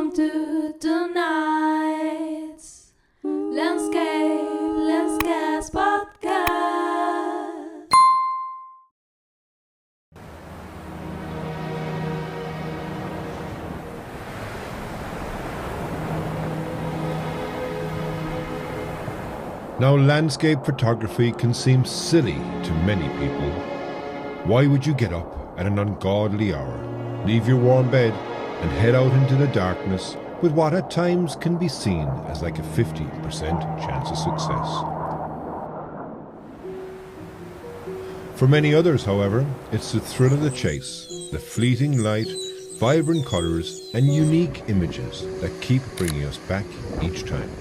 Welcome to tonight's Landscape podcast. Now, landscape photography can seem silly to many people. Why would you get up at an ungodly hour, leave your warm bed, and head out into the darkness with what at times can be seen as like a 50% chance of success? For many others, however, it's the thrill of the chase, the fleeting light, vibrant colours, and unique images that keep bringing us back each time.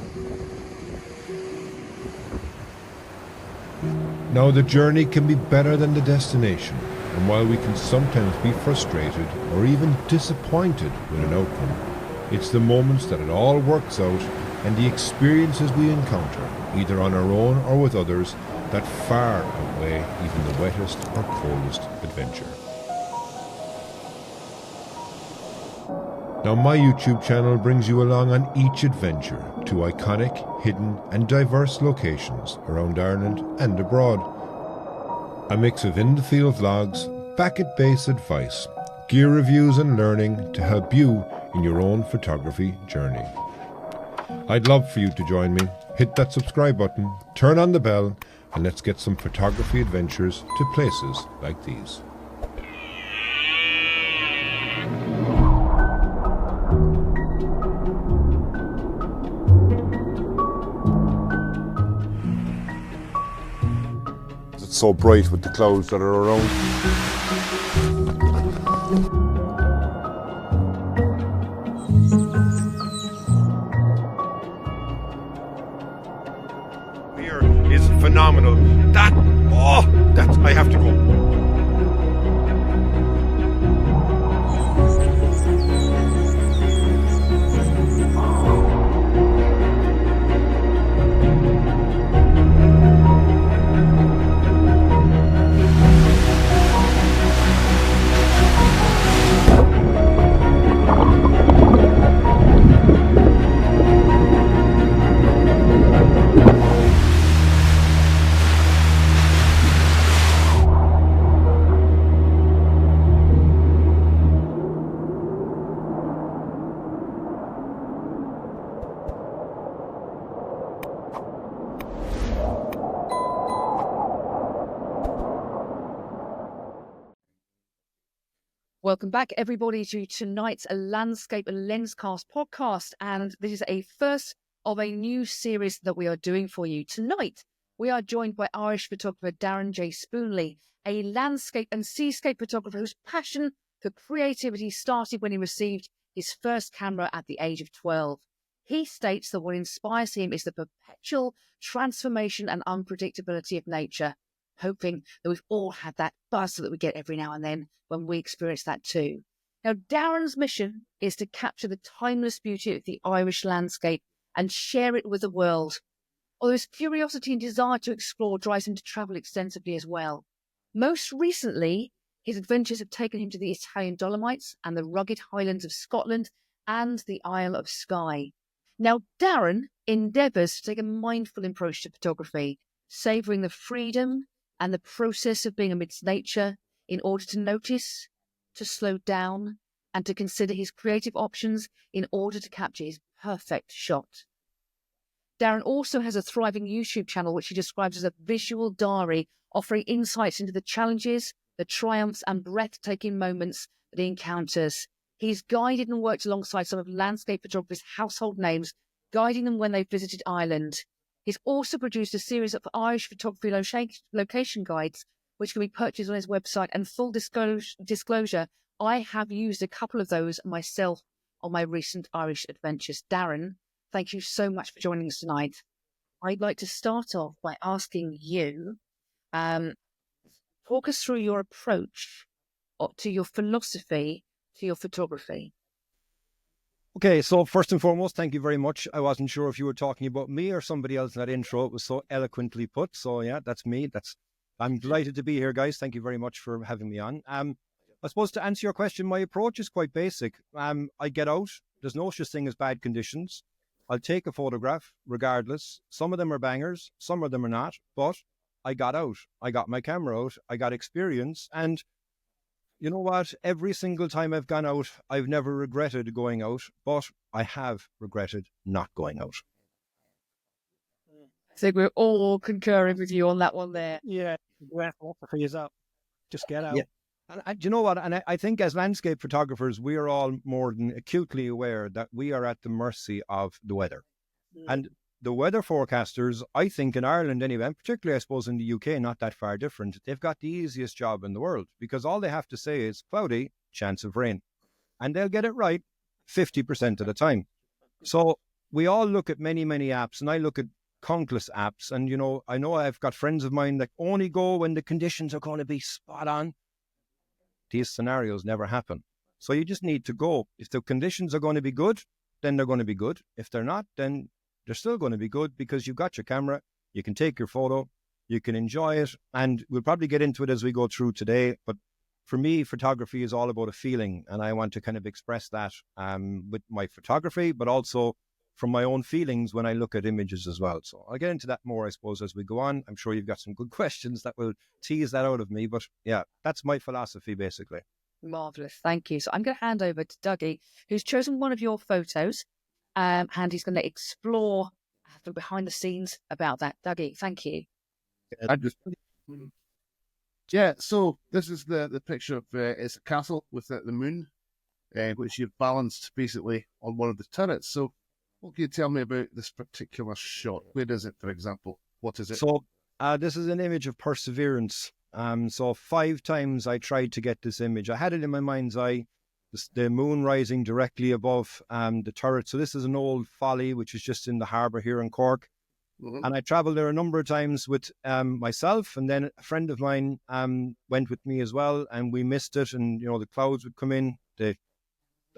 Now, the journey can be better than the destination, and while we can sometimes be frustrated or even disappointed with an outcome, it's the moments that it all works out and the experiences we encounter, either on our own or with others, that far outweigh even the wettest or coldest adventure. Now, my YouTube channel brings you along on each adventure to iconic, hidden and diverse locations around Ireland and abroad. A mix of in-the-field vlogs, back-at-base advice, gear reviews and learning to help you in your own photography journey. I'd love for you to join me. Hit that subscribe button, turn on the bell, and let's get some photography adventures to places like these. It's so bright with the clouds that are around. Here is phenomenal. I have to go. Welcome back, everybody, to tonight's Landscape and Lenscast podcast. And this is a first of a new series that we are doing for you. Tonight, we are joined by Irish photographer Darren J. Spoonley, a landscape and seascape photographer whose passion for creativity started when he received his first camera at the age of 12. He states that what inspires him is the perpetual transformation and unpredictability of nature, hoping that we've all had that buzz that we get every now and then when we experience that too. Now, Darren's mission is to capture the timeless beauty of the Irish landscape and share it with the world. Although his curiosity and desire to explore drives him to travel extensively as well. Most recently, his adventures have taken him to the Italian Dolomites and the rugged highlands of Scotland and the Isle of Skye. Now, Darren endeavours to take a mindful approach to photography, savouring the freedom and the process of being amidst nature in order to notice, to slow down, and to consider his creative options in order to capture his perfect shot. Darren also has a thriving YouTube channel which he describes as a visual diary, offering insights into the challenges, the triumphs and breathtaking moments that he encounters. He's guided and worked alongside some of landscape photographers' household names, guiding them when they visited Ireland. He's also produced a series of Irish photography location guides, which can be purchased on his website. And full disclosure, I have used a couple of those myself on my recent Irish adventures. Darren, thank you so much for joining us tonight. I'd like to start off by asking you, talk us through your approach to your philosophy to your photography. Okay, so first and foremost, thank you very much. I wasn't sure if you were talking about me or somebody else in that intro. It was so eloquently put. So yeah, that's me. I'm delighted to be here, guys. Thank you very much for having me on. I suppose to answer your question, my approach is quite basic. I get out. There's no such thing as bad conditions. I'll take a photograph regardless. Some of them are bangers, some of them are not, but I got out. I got my camera out. I got experience. And you know what? Every single time I've gone out, I've never regretted going out, but I have regretted not going out. I think we're all concurring with you on that one there. Yeah, philosophy is up. Just get out. Yeah. And you know what? And I think as landscape photographers, we are all more than acutely aware that we are at the mercy of the weather. And the weather forecasters, I think in Ireland anyway, and particularly I suppose in the UK, not that far different, they've got the easiest job in the world because all they have to say is cloudy, chance of rain. And they'll get it right 50% of the time. So we all look at many, many apps, and I look at countless apps. And, I know I've got friends of mine that only go when the conditions are going to be spot on. These scenarios never happen. So you just need to go. If the conditions are going to be good, then they're going to be good. If they're not, then they're still going to be good because you've got your camera, you can take your photo, you can enjoy it. And we'll probably get into it as we go through today. But for me, photography is all about a feeling. And I want to kind of express that with my photography, but also from my own feelings when I look at images as well. So I'll get into that more, I suppose, as we go on. I'm sure you've got some good questions that will tease that out of me. But yeah, that's my philosophy, basically. Marvellous. Thank you. So I'm going to hand over to Dougie, who's chosen one of your photos, and he's going to explore the behind the scenes about that. Dougie, thank you. Yeah, so this is the picture of it's a castle with the moon, which you've balanced basically on one of the turrets. So what can you tell me about this particular shot? Where is it, for example? What is it? So this is an image of perseverance. So 5 times I tried to get this image. I had it in my mind's eye, the moon rising directly above the turret. So this is an old folly, which is just in the harbour here in Cork. Mm-hmm. And I travelled there a number of times with myself, and then a friend of mine went with me as well, and we missed it. And, the clouds would come in,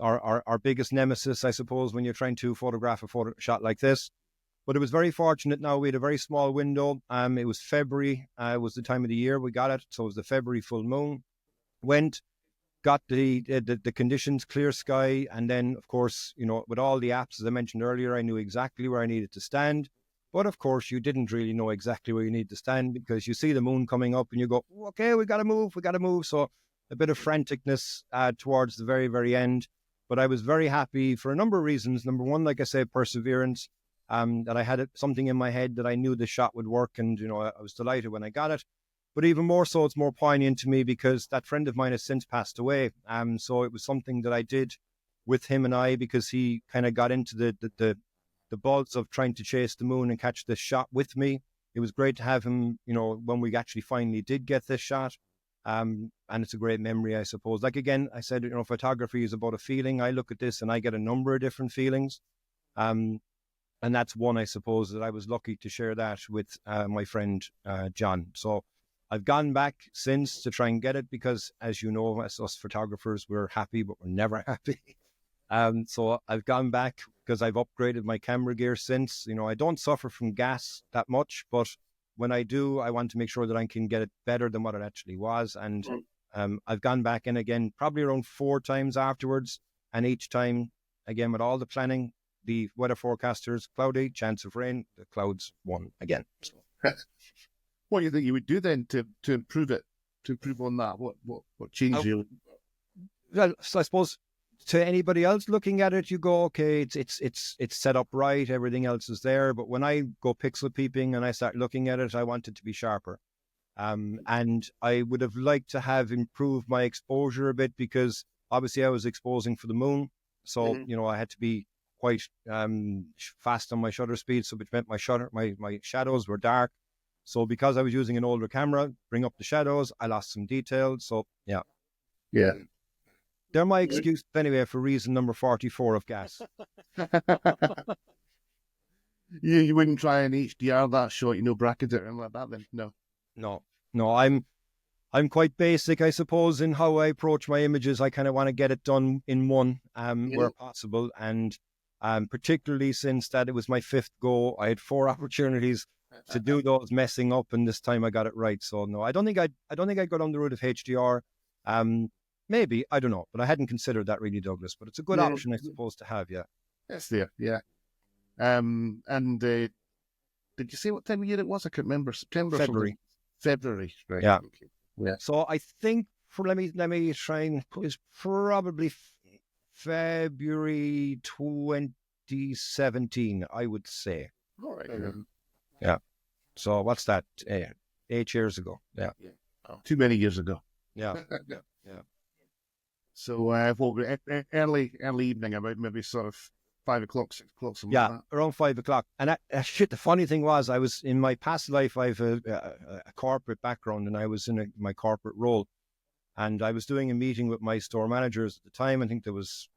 our biggest nemesis, I suppose, when you're trying to photograph a photo shot like this. But it was very fortunate now. We had a very small window. It was February, was the time of the year we got it. So it was the February full moon. Got the conditions, clear sky. And then, of course, with all the apps, as I mentioned earlier, I knew exactly where I needed to stand. But of course, you didn't really know exactly where you need to stand because you see the moon coming up and you go, okay, we got to move. So a bit of franticness towards the very, very end. But I was very happy for a number of reasons. Number one, like I said, perseverance, that I had something in my head that I knew the shot would work. And, I was delighted when I got it. But even more so, it's more poignant to me because that friend of mine has since passed away. So it was something that I did with him and I because he kind of got into the buzz of trying to chase the moon and catch this shot with me. It was great to have him, when we actually finally did get this shot. And it's a great memory, I suppose. Like, again, I said, photography is about a feeling. I look at this and I get a number of different feelings. And that's one, I suppose, that I was lucky to share that with my friend, John. So I've gone back since to try and get it because, as you know, as us photographers, we're happy, but we're never happy. So I've gone back because I've upgraded my camera gear since. I don't suffer from gas that much, but when I do, I want to make sure that I can get it better than what it actually was. And I've gone back in again, probably around 4 times afterwards. And each time, again, with all the planning, the weather forecasters, cloudy, chance of rain, the clouds won again. What do you think you would do then to improve it, to improve on that? What change you? Well, so I suppose to anybody else looking at it, you go, okay, it's set up right, everything else is there. But when I go pixel peeping and I start looking at it, I want it to be sharper. And I would have liked to have improved my exposure a bit because obviously I was exposing for the moon. So, I had to be quite fast on my shutter speed, so which meant my shadows were dark. So because I was using an older camera, bring up the shadows, I lost some detail. So yeah. They're my excuse anyway for reason number 44 of gas. You wouldn't try and HDR that shot, bracket it and like that then? No. I'm quite basic, I suppose, in how I approach my images. I kind of want to get it done in one where possible. And particularly since that it was my 5th go, I had 4 opportunities to do those messing up, and this time I got it right. So no, I don't think I'd go down the route of HDR. Maybe, I don't know, but I hadn't considered that really, Douglas. But it's a good Yeah. option, I suppose, to have. Yeah. Yes, there. Yeah. And did you say what time of year it was? I can't remember. September. or February. something? February. Right. Yeah. Okay. Yeah. So I think let me try and put it's probably February 2017, I would say. All right. So what's that? 8 years ago. Yeah. Too many years ago. Yeah. So, early evening, about maybe sort of 5 o'clock, 6 o'clock, something like Yeah, that. around 5 o'clock. And the funny thing was, I was in my past life, I have a corporate background, and I was in my corporate role. And I was doing a meeting with my store managers at the time. I think there was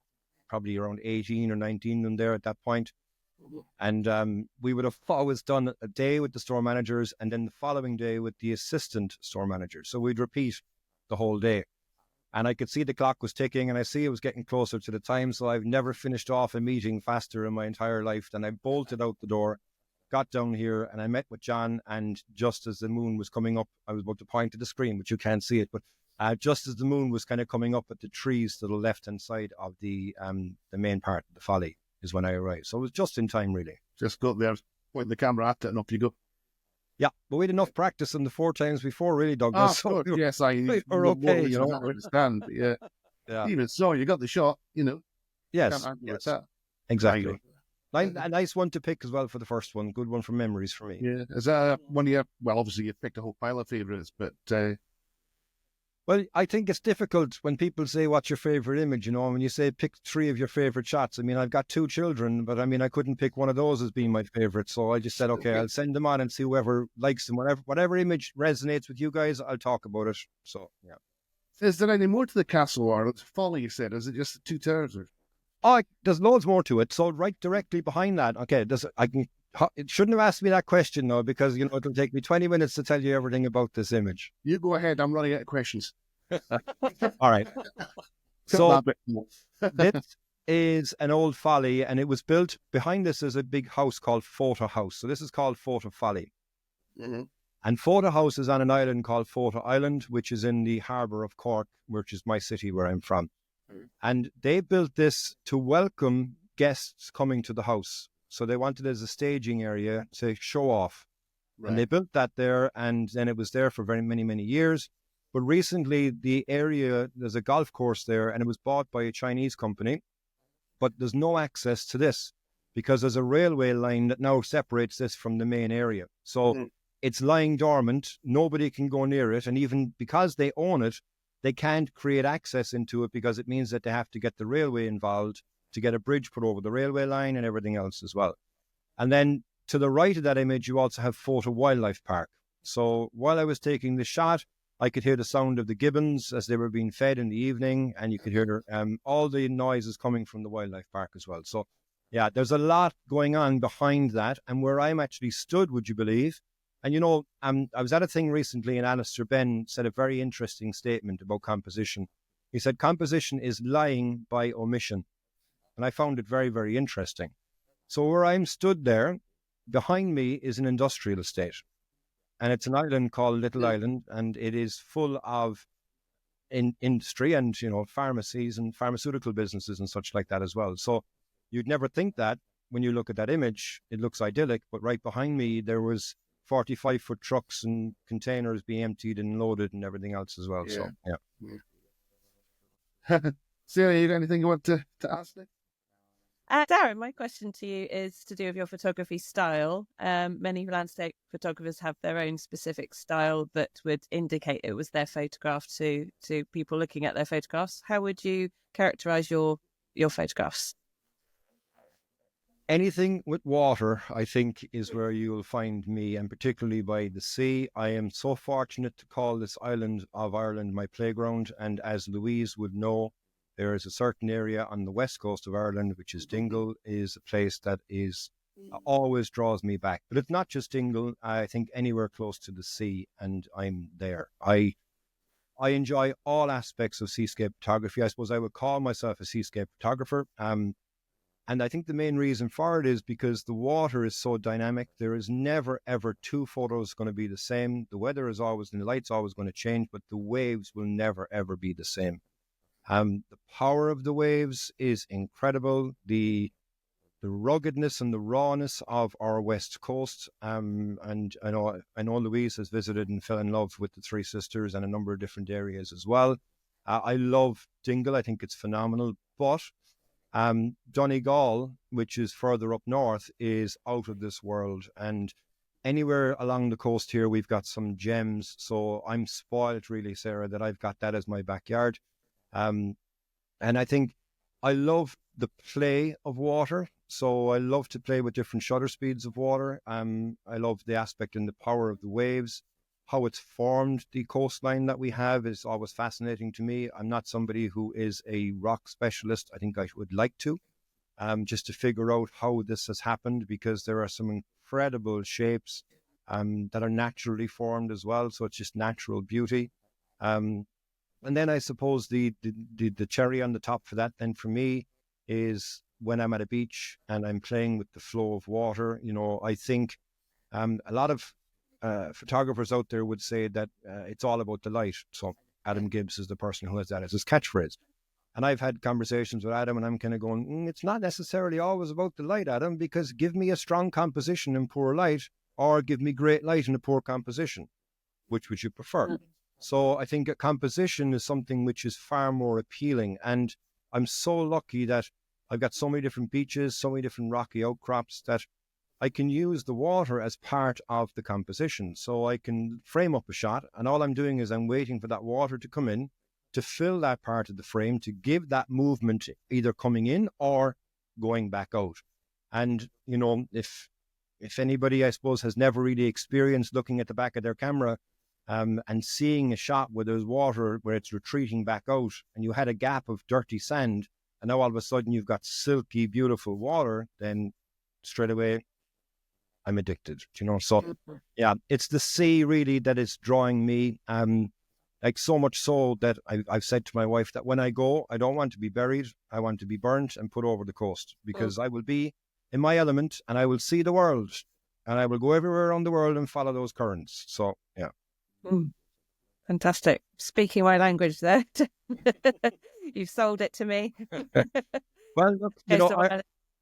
probably around 18 or 19 of them there at that point. And we would have always done a day with the store managers and then the following day with the assistant store manager. So we'd repeat the whole day. And I could see the clock was ticking, and I see it was getting closer to the time. So I've never finished off a meeting faster in my entire life. And I bolted out the door, got down here, and I met with John. And just as the moon was coming up, I was about to point to the screen, but you can't see it. But just as the moon was kind of coming up at the trees to the left-hand side of the main part of the folly is when I arrived. So it was just in time, really. Just go up there, point the camera at it, and up you go. Yeah, but we had enough practice in the 4 times before, really, Douglas. Oh, good. Yes, I we're okay, you know. I understand. But yeah. Yeah. Even so, you got the shot, you know. Yes, Can't argue with yes, that. exactly. A nice one to pick as well for the first one. Good one for memories for me. Yeah. Is that one of your, well, obviously you've picked a whole pile of favourites, but Well, I think it's difficult when people say, what's your favourite image, you know, when you say pick 3 of your favourite shots. I mean, I've got 2 children, but I mean, I couldn't pick one of those as being my favourite. So I just said, okay, I'll send them on and see whoever likes them. Whatever image resonates with you guys, I'll talk about it. So, yeah. is there any more to the castle, or it's folly, you said? Is it just the 2 towers? Or? Oh, there's loads more to it. So right directly behind that, okay, it shouldn't have asked me that question, though, because, you know, it'll take me 20 minutes to tell you everything about this image. You go ahead, I'm running out of questions. All right. So this is an old folly, and it was built behind this is a big house called Fota House. So this is called Fota Folly. Mm-hmm. And Fota House is on an island called Fota Island, which is in the harbour of Cork, which is my city where I'm from. Mm-hmm. And they built this to welcome guests coming to the house. So they wanted it as a staging area to show off. Right. And they built that there, and then it was there for very many, many years. But recently, the area, there's a golf course there, and it was bought by a Chinese company. But there's no access to this because there's a railway line that now separates this from the main area. So it's lying dormant. Nobody can go near it. And even because they own it, they can't create access into it because it means that they have to get the railway involved to get a bridge put over the railway line and everything else as well. And then to the right of that image, you also have Fota Wildlife Park. So while I was taking the shot, I could hear the sound of the gibbons as they were being fed in the evening, and you could hear all the noises coming from the wildlife park as well. So, yeah, there's a lot going on behind that. And where I'm actually stood, would you believe? And, you know, I was at a thing recently, and Alistair Ben said a very interesting statement about composition. He said, composition is lying by omission. And I found it very, very interesting. So where I'm stood there, behind me is an industrial estate. And it's an island called Little Island, and it is full of industry and, you know, pharmacies and pharmaceutical businesses and such like that as well. So you'd never think that when you look at that image. It looks idyllic, but right behind me, there was 45-foot trucks and containers being emptied and loaded and everything else as well. Yeah. So, yeah. Sarah, you got anything you want to ask me? Darren, my question to you is to do with your photography style. Many landscape photographers have their own specific style that would indicate it was their photograph to people looking at their photographs. How would you characterize your photographs? Anything with water, I think, is where you'll find me, and particularly by the sea. I am so fortunate to call this island of Ireland my playground, and as Louise would know, there is a certain area on the west coast of Ireland, which is Dingle, is a place that is always draws me back. But it's not just Dingle. I think anywhere close to the sea, and I'm there. I enjoy all aspects of seascape photography. I suppose I would call myself a seascape photographer. And I think the main reason for it is because the water is so dynamic. There is never, ever 2 photos going to be the same. The weather is always, and the light's always going to change, but the waves will never, ever be the same. The power of the waves is incredible. The ruggedness and the rawness of our west coast. And I know Louise has visited and fell in love with the Three Sisters and a number of different areas as well. I love Dingle. I think it's phenomenal. But Donegal, which is further up north, is out of this world. And anywhere along the coast here, we've got some gems. So I'm spoiled, really, Sarah, that I've got that as my backyard. And I think I love the play of water. So I love to play with different shutter speeds of water. I love the aspect and the power of the waves. How it's formed the coastline that we have is always fascinating to me. I'm not somebody who is a rock specialist. I think I would like to, just to figure out how this has happened, because there are some incredible shapes that are naturally formed as well. So it's just natural beauty. And then I suppose the cherry on the top for that, then for me, is when I'm at a beach and I'm playing with the flow of water. I think a lot of photographers out there would say that it's all about the light. So Adam Gibbs is the person who has that as his catchphrase. And I've had conversations with Adam, and I'm kind of going, it's not necessarily always about the light, Adam, because give me a strong composition in poor light, or give me great light in a poor composition. Which would you prefer? So I think a composition is something which is far more appealing. And I'm so lucky that I've got so many different beaches, so many different rocky outcrops, that I can use the water as part of the composition. So I can frame up a shot, and all I'm doing is I'm waiting for that water to come in to fill that part of the frame, to give that movement either coming in or going back out. And, if anybody, I suppose, has never really experienced looking at the back of their camera and seeing a shot where there's water, where it's retreating back out, and you had a gap of dirty sand, and now all of a sudden you've got silky, beautiful water, then straight away I'm addicted, So, yeah, it's the sea really that is drawing me. Like so much so that I've said to my wife that when I go, I don't want to be buried. I want to be burnt and put over the coast, because I will be in my element and I will see the world, and I will go everywhere around the world and follow those currents. So, yeah. Fantastic. Speaking my language there. You've sold it to me. Well, look,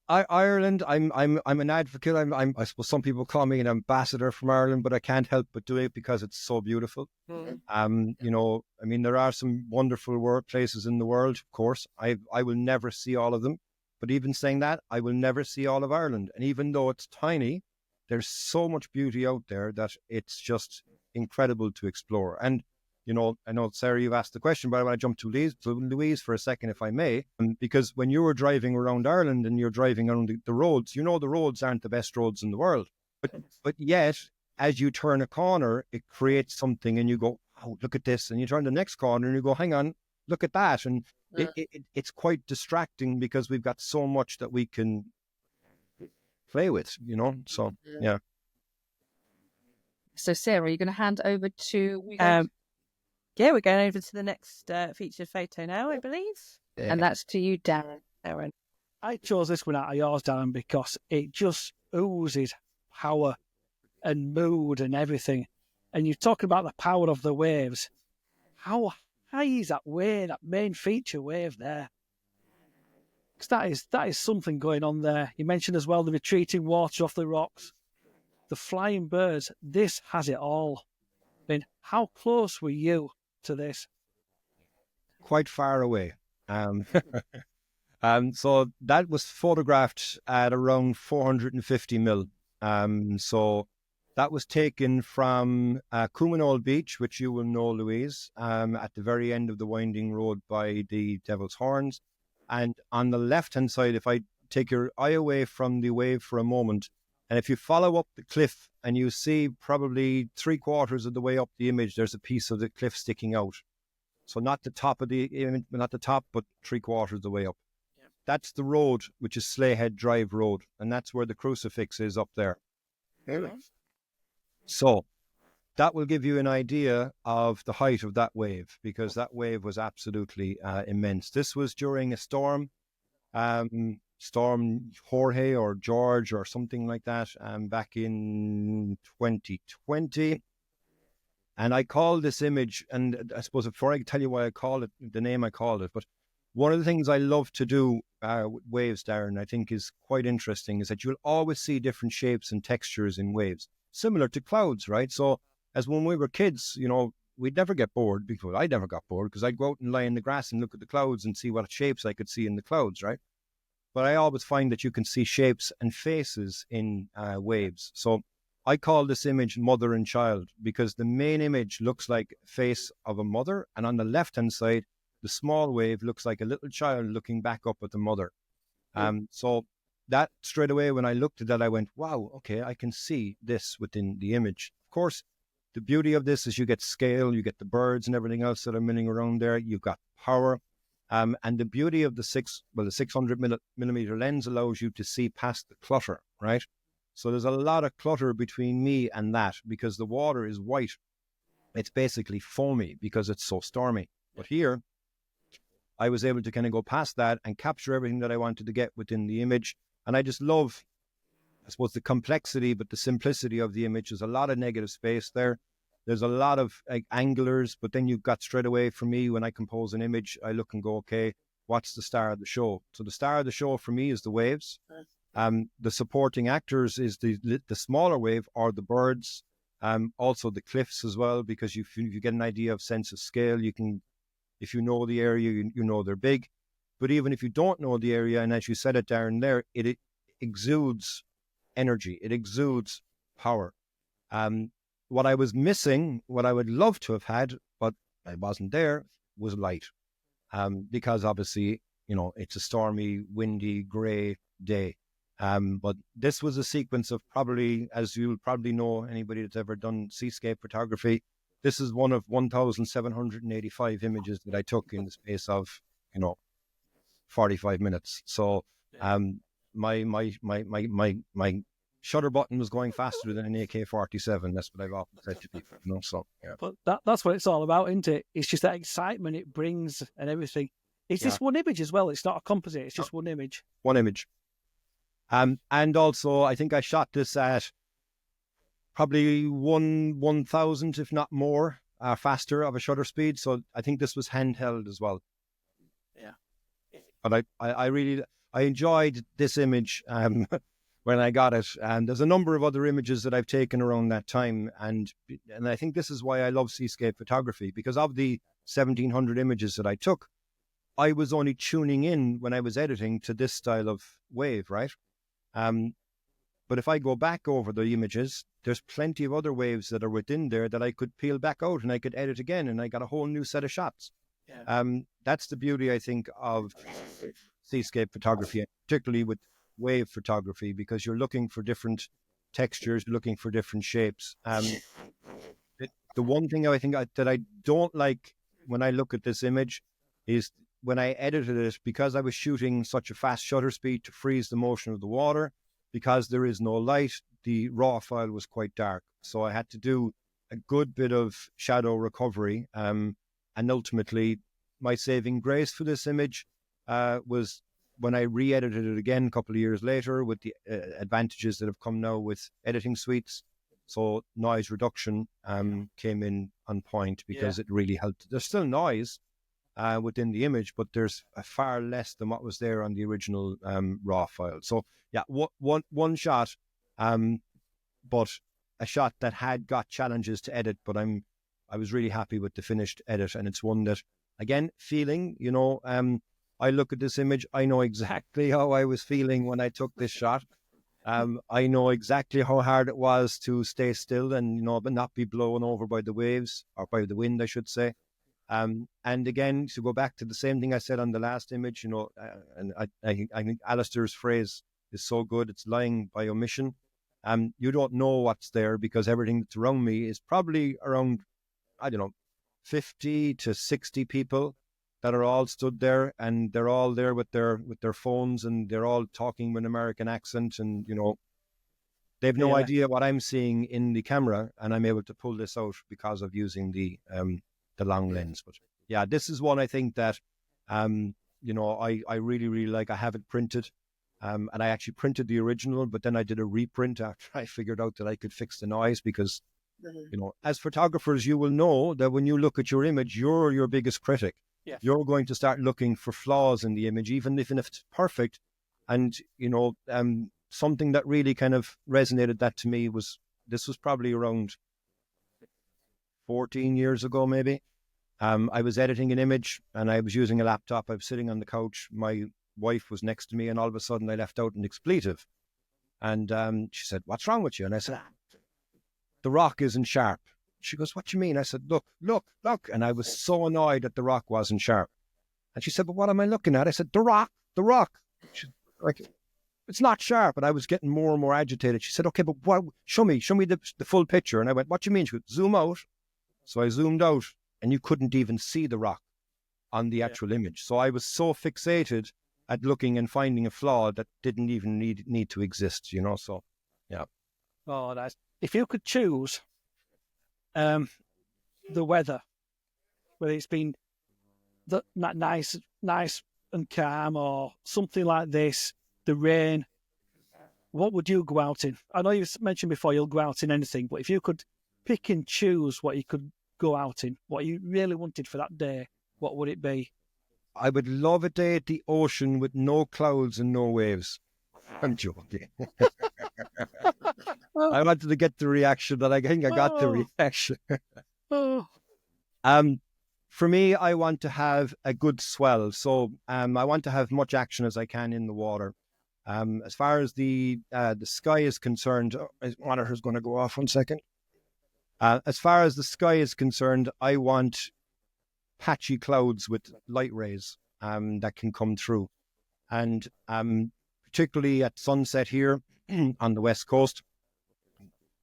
Ireland, I'm an advocate. I suppose some people call me an ambassador from Ireland, but I can't help but do it because it's so beautiful. There are some wonderful places in the world, of course. I will never see all of them, but even saying that, I will never see all of Ireland. And even though it's tiny, there's so much beauty out there that it's just incredible to explore. And I know, Sarah, you've asked the question, but I want to jump to Louise for a second, if I may, because when you were driving around Ireland and you're driving around the roads, the roads aren't the best roads in the world. But yet, as you turn a corner, it creates something and you go, oh, look at this. And you turn the next corner and you go, hang on, look at that. And it's quite distracting because we've got so much that we can play with, So, yeah. So, Sarah, you're going to hand over to... Yeah, we're going over to the next featured photo now, I believe. And that's to you, Darren. I chose this one out of yours, Darren, because it just oozes power and mood and everything. And you're talking about the power of the waves. How high is that wave, that main feature wave there? Because that is something going on there. You mentioned as well the retreating water off the rocks, the flying birds. This has it all. I mean, how close were you to this? Quite far away. So that was photographed at around 450 mil. So that was taken from Cumanol Beach, which you will know, Louise, at the very end of the winding road by the Devil's Horns. And on the left-hand side, if I take your eye away from the wave for a moment, and if you follow up the cliff and you see probably 3/4 of the way up the image, there's a piece of the cliff sticking out. So not the top of the image, not the top, but 3/4 of the way up. Yeah. That's the road, which is Slayhead Drive Road. And that's where the crucifix is up there. Really? So that will give you an idea of the height of that wave, because that wave was absolutely immense. This was during a storm. Storm Jorge or George or something like that, back in 2020. And I call this image, and I suppose before I tell you why I call it, the name I called it, but one of the things I love to do with waves, Darren, I think is quite interesting, is that you'll always see different shapes and textures in waves, similar to clouds, right? So as when we were kids, we'd never get bored, because I never got bored, because I'd go out and lie in the grass and look at the clouds and see what shapes I could see in the clouds, right? But I always find that you can see shapes and faces in waves. So I call this image mother and child, because the main image looks like a face of a mother, and on the left-hand side, the small wave looks like a little child looking back up at the mother. So that straight away, when I looked at that, I went, wow, okay, I can see this within the image. Of course, the beauty of this is you get scale, you get the birds and everything else that are milling around there. You've got power. And the beauty of the 600 millimeter lens allows you to see past the clutter, right? So there's a lot of clutter between me and that, because the water is white. It's basically foamy because it's so stormy. But here, I was able to kind of go past that and capture everything that I wanted to get within the image. And I just love, I suppose, the complexity, but the simplicity of the image. There's a lot of negative space there. There's a lot of anglers, but then you've got straight away, for me, when I compose an image, I look and go, okay, what's the star of the show? So the star of the show for me is the waves. The supporting actors is the smaller wave, or the birds. Also the cliffs as well, because you get an idea of sense of scale. You can, if you know the area, you know they're big. But even if you don't know the area, and as you said it, Darren, there, it exudes energy. It exudes power. What I was missing, what I would love to have had, but I wasn't there, was light. Because obviously, it's a stormy, windy, grey day. But this was a sequence of probably, as you'll probably know, anybody that's ever done seascape photography, this is one of 1,785 images that I took in the space of, 45 minutes. So my shutter button was going faster than an AK-47. That's what I've often said to people. So yeah. But that's what it's all about, isn't it? It's just that excitement it brings and everything. It's just one image as well. It's not a composite. It's just one image. One image. And also, I think I shot this at probably 1,000, if not more, faster of a shutter speed. So I think this was handheld as well. Yeah. But I really enjoyed this image when I got it. And there's a number of other images that I've taken around that time. And I think this is why I love seascape photography, because of the 1,700 images that I took, I was only tuning in when I was editing to this style of wave, right? But if I go back over the images, there's plenty of other waves that are within there that I could peel back out and I could edit again, and I got a whole new set of shots. Yeah. That's the beauty, I think, of seascape photography, particularly with wave photography, because you're looking for different textures, looking for different shapes. The one thing I think that I don't like when I look at this image is when I edited it, because I was shooting such a fast shutter speed to freeze the motion of the water, because there is no light, the raw file was quite dark. So I had to do a good bit of shadow recovery. And ultimately, my saving grace for this image was when I re-edited it again a couple of years later with the advantages that have come now with editing suites. So noise reduction came in on point, because it really helped. There's still noise within the image, but there's far less than what was there on the original raw file. So yeah, one shot, but a shot that had got challenges to edit, but I was really happy with the finished edit. And it's one that, again, feeling, I look at this image, I know exactly how I was feeling when I took this shot. I know exactly how hard it was to stay still and, but not be blown over by the waves, or by the wind, I should say. And again, to go back to the same thing I said on the last image, and I think Alistair's phrase is so good. It's lying by omission. You don't know what's there, because everything that's around me is probably around, 50 to 60 people that are all stood there, and they're all there with their phones, and they're all talking with an American accent, and they've no idea what I'm seeing in the camera, and I'm able to pull this out because of using the long lens. But yeah, this is one I think that I really, really like. I have it printed, and I actually printed the original, but then I did a reprint after I figured out that I could fix the noise, because You know, as photographers, you will know that when you look at your image, you're your biggest critic. Yeah. You're going to start looking for flaws in the image, even if it's perfect. And, you know, something that really kind of resonated that to me was, this was probably around 14 years ago, maybe. I was editing an image and I was using a laptop. I was sitting on the couch. My wife was next to me, and all of a sudden I left out an expletive. And she said, "What's wrong with you?" And I said, "The rock isn't sharp." She goes, "What do you mean?" I said, look. And I was so annoyed that the rock wasn't sharp. And she said, "But what am I looking at?" I said, the rock. She's like, "It's not sharp." And I was getting more and more agitated. She said, "Okay, but what? Show me the full picture." And I went, "What do you mean?" She goes, "Zoom out." So I zoomed out, and you couldn't even see the rock on the actual image. So I was so fixated at looking and finding a flaw that didn't even need to exist, you know. So, yeah. Oh, nice. If you could choose the weather, whether it's been nice and calm or something like this, the rain, what would you go out in? I know you mentioned before you'll go out in anything, but if you could pick and choose what you could go out in, what you really wanted for that day, what would it be? I would love a day at the ocean with no clouds and no waves. I'm joking. I wanted to get the reaction, that I think I got the reaction. For me, I want to have a good swell. So I want to have much action as I can in the water. As far as the sky is concerned, my monitor's going to go off 1 second. As far as the sky is concerned, I want patchy clouds with light rays that can come through. And particularly at sunset here on the West Coast,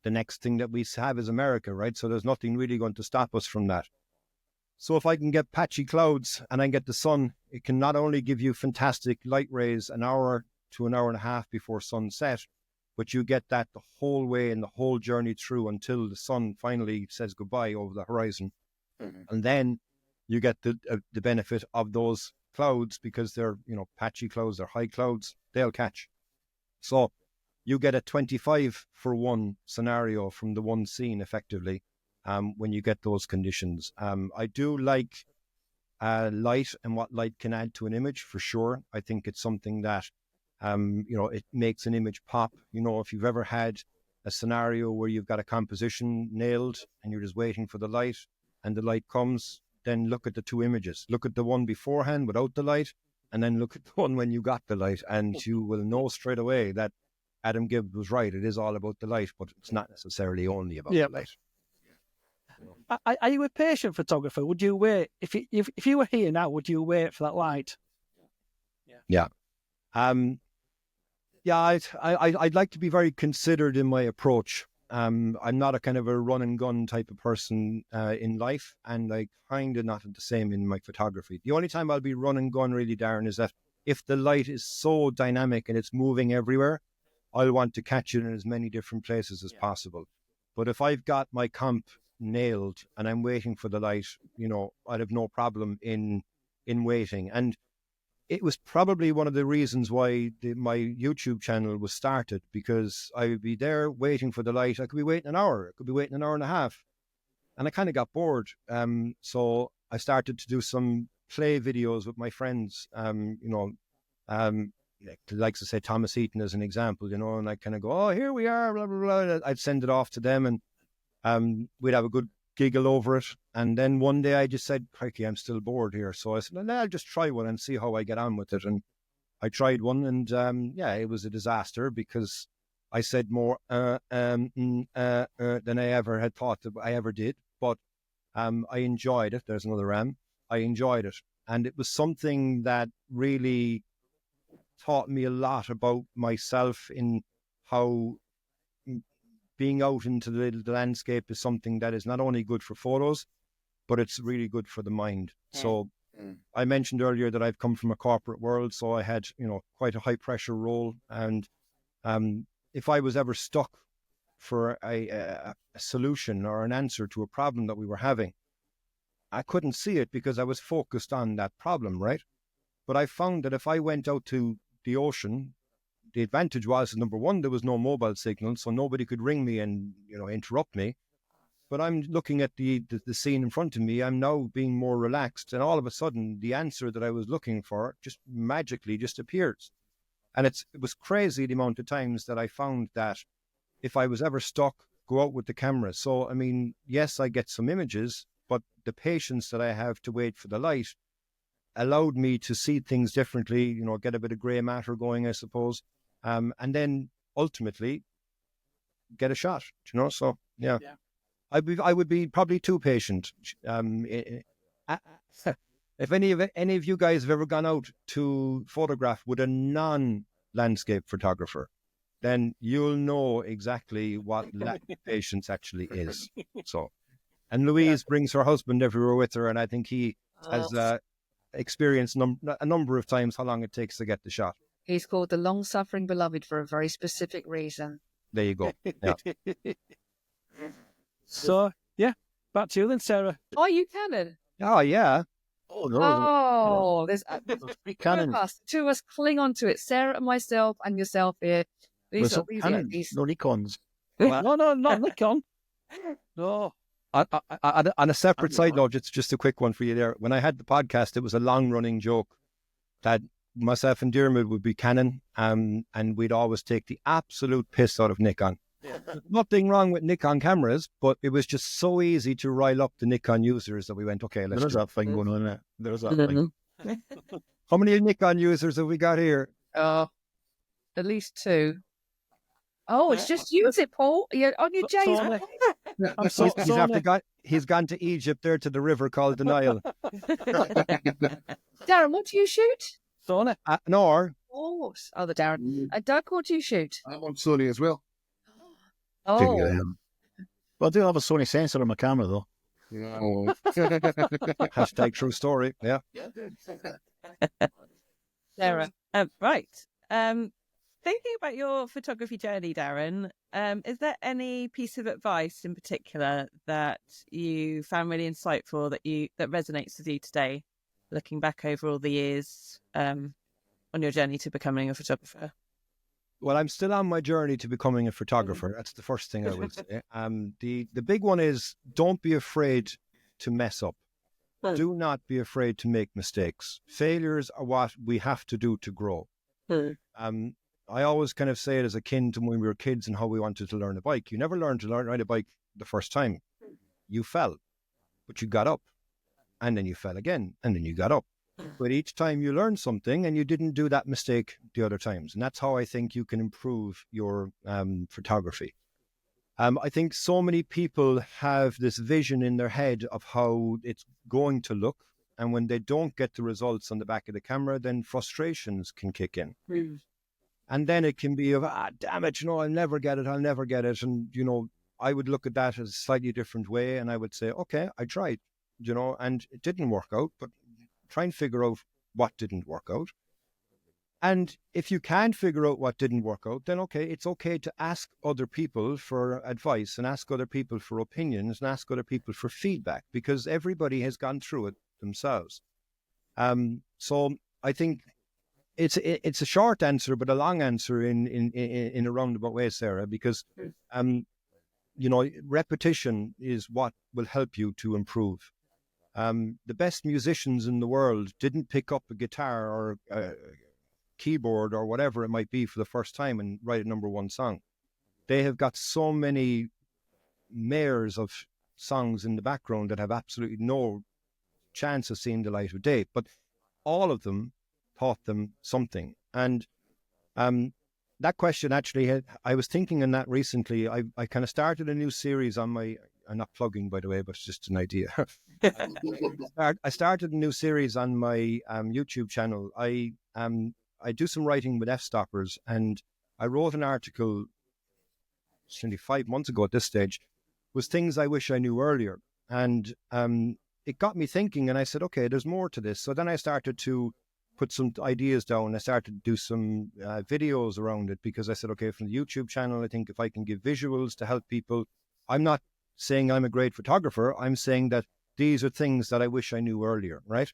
the next thing that we have is America, right? So there's nothing really going to stop us from that. So if I can get patchy clouds and I get the sun, it can not only give you fantastic light rays an hour to an hour and a half before sunset, but you get that the whole way and the whole journey through until the sun finally says goodbye over the horizon. Mm-hmm. And then you get the benefit of those clouds, because they're, you know, patchy clouds, they're high clouds, they'll catch. So you get a 25 for 1 scenario from the one scene effectively when you get those conditions. I do like light and what light can add to an image, for sure. I think it's something that, you know, it makes an image pop. You know, if you've ever had a scenario where you've got a composition nailed and you're just waiting for the light and the light comes, then look at the 2 images. Look at the one beforehand without the light, and then look at the one when you got the light, and you will know straight away that Adam Gibbs was right. It is all about the light, but it's not necessarily only about the light. Are you a patient photographer? Would you wait if you were here now? Would you wait for that light? Yeah. I'd like to be very considered in my approach. I'm not a kind of a run and gun type of person in life, and I kind of not the same in my photography. The only time I'll be run and gun really, Darren, is that if the light is so dynamic and it's moving everywhere, I'll want to catch it in as many different places as possible. But if I've got my comp nailed and I'm waiting for the light, you know, I'd have no problem in waiting. And it was probably one of the reasons why my YouTube channel was started, because I would be there waiting for the light. I could be waiting an hour. I could be waiting an hour and a half. And I kind of got bored. So I started to do some play videos with my friends, like to say Thomas Eaton as an example, you know, and I kind of go, "Oh, here we are, blah, blah, blah." I'd send it off to them, and we'd have a good giggle over it. And then one day I just said, "Crikey, I'm still bored here." So I said, "Well, I'll just try one and see how I get on with it." And I tried one, and it was a disaster, because I said more than I ever had thought that I ever did. But I enjoyed it. There's another I enjoyed it. And it was something that really taught me a lot about myself, in how being out into the landscape is something that is not only good for photos, but it's really good for the mind. So I mentioned earlier that I've come from a corporate world, so I had, you know, quite a high pressure role. And if I was ever stuck for a solution or an answer to a problem that we were having, I couldn't see it because I was focused on that problem, right? But I found that if I went out to the ocean, the advantage was, number one, there was no mobile signal, so nobody could ring me and, you know, interrupt me. but I'm looking at the scene in front of me. I'm now being more relaxed, and all of a sudden, the answer that I was looking for just magically just appears. And it was crazy the amount of times that I found that if I was ever stuck, go out with the camera. So, I mean, yes, I get some images, but the patience that I have to wait for the light allowed me to see things differently, you know, get a bit of grey matter going, I suppose, and then ultimately get a shot, you know. So, yeah. I would be probably too patient. If any of you guys have ever gone out to photograph with a non-landscape photographer, then you'll know exactly what lack of patience actually is. So, and Louise brings her husband everywhere with her, and I think he has experienced a number of times how long it takes to get the shot. He's called the long-suffering beloved for a very specific reason. There you go. Yeah. So, yeah, back to you then, Sarah. Are you Canon? Oh, yeah. Oh, no. Oh, there's Three two of Canon. us. Two of us cling on to it. Sarah and myself and yourself here. These are Canon, these. no Nikons. No, not Nikon. No. On a separate side note, it's just a quick one for you there. When I had the podcast, it was a long-running joke that myself and Dermot would be Canon, and we'd always take the absolute piss out of Nikon. Nothing wrong with Nikon cameras, but it was just so easy to rile up the Nikon users that we went, okay, let's There's do it. that thing going on there. There's that thing. How many Nikon users have we got here? At least two. Oh, it's just you, is it, Paul? You're on your J's. Sony. I'm so He's gone to Egypt there to the river called the Nile. Darren, what do you shoot? Sony. No, Oh, the Darren. Doug, what do you shoot? I'm on Sony as well. Oh, Well, I do have a Sony sensor on my camera, though. Oh. hashtag true story. Yeah. Sarah. Right. Thinking about your photography journey, Darren, is there any piece of advice in particular that you found really insightful that resonates with you today, looking back over all the years on your journey to becoming a photographer? Well, I'm still on my journey to becoming a photographer. That's the first thing I would say. The big one is don't be afraid to mess up. Do not be afraid to make mistakes. Failures are what we have to do to grow. I always kind of say it as akin to when we were kids and how we wanted to learn a bike. You never learned to ride a bike the first time. You fell, but you got up. And then you fell again, and then you got up. But each time you learn something and you didn't do that mistake the other times. And that's how I think you can improve your photography. I think so many people have this vision in their head of how it's going to look. And when they don't get the results on the back of the camera, then frustrations can kick in. And then it can be of, damn it, I'll never get it. And, I would look at that as a slightly different way. And I would say, okay, I tried, and it didn't work out, but try and figure out what didn't work out. And if you can't figure out what didn't work out, then okay, it's okay to ask other people for advice and ask other people for opinions and ask other people for feedback, because everybody has gone through it themselves. So I think it's a short answer, but a long answer in a roundabout way, Sarah, because repetition is what will help you to improve. The best musicians in the world didn't pick up a guitar or a keyboard or whatever it might be for the first time and write a number one song. They have got so many layers of songs in the background that have absolutely no chance of seeing the light of day, but all of them taught them something. And that question actually, I was thinking on that recently. I kind of started a new series on my, I'm not plugging, by the way, but it's just an idea. I started a new series on my YouTube channel. I do some writing with f-stoppers, and I wrote an article, it's nearly 5 months ago at this stage, was things I wish I knew earlier. And it got me thinking, and I said, okay, there's more to this. So then I started to put some ideas down. I started to do some videos around it, because I said, okay, from the YouTube channel, I think if I can give visuals to help people, I'm not saying I'm a great photographer. I'm saying that these are things that I wish I knew earlier, right?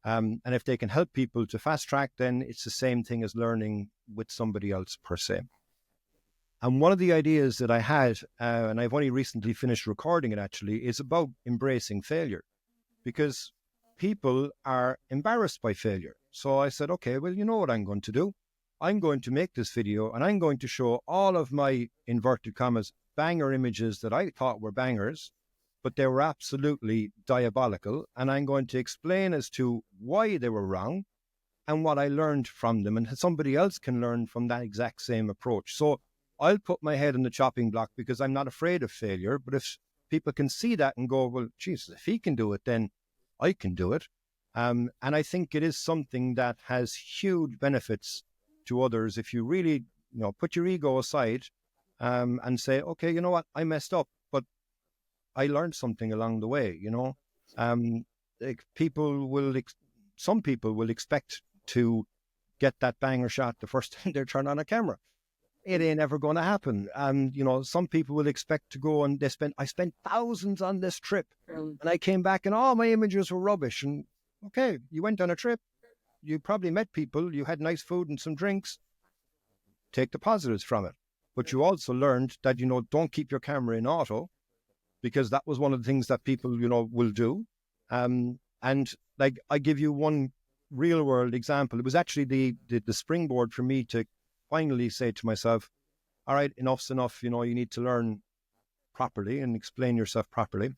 And if they can help people to fast track, then it's the same thing as learning with somebody else per se. And one of the ideas that I had, and I've only recently finished recording it actually, is about embracing failure, because people are embarrassed by failure. So I said, okay, well, you know what I'm going to do? I'm going to make this video and I'm going to show all of my, inverted commas, banger images that I thought were bangers, but they were absolutely diabolical. And I'm going to explain as to why they were wrong and what I learned from them, and somebody else can learn from that exact same approach. So I'll put my head on the chopping block because I'm not afraid of failure. But if people can see that and go, well, Jesus, if he can do it, then I can do it. And I think it is something that has huge benefits to others if you really, put your ego aside and say, okay, you know what, I messed up, but I learned something along the way. Some people will expect to get that banger shot the first time they turn on a camera. It ain't ever going to happen. And, some people will expect to go and I spent thousands on this trip and I came back and all my images were rubbish. And okay, you went on a trip, you probably met people, you had nice food and some drinks. Take the positives from it. But you also learned that, don't keep your camera in auto, because that was one of the things that people, will do. And like, I give you one real world example. It was actually the springboard for me to finally say to myself, all right, enough's enough. You need to learn properly and explain yourself properly.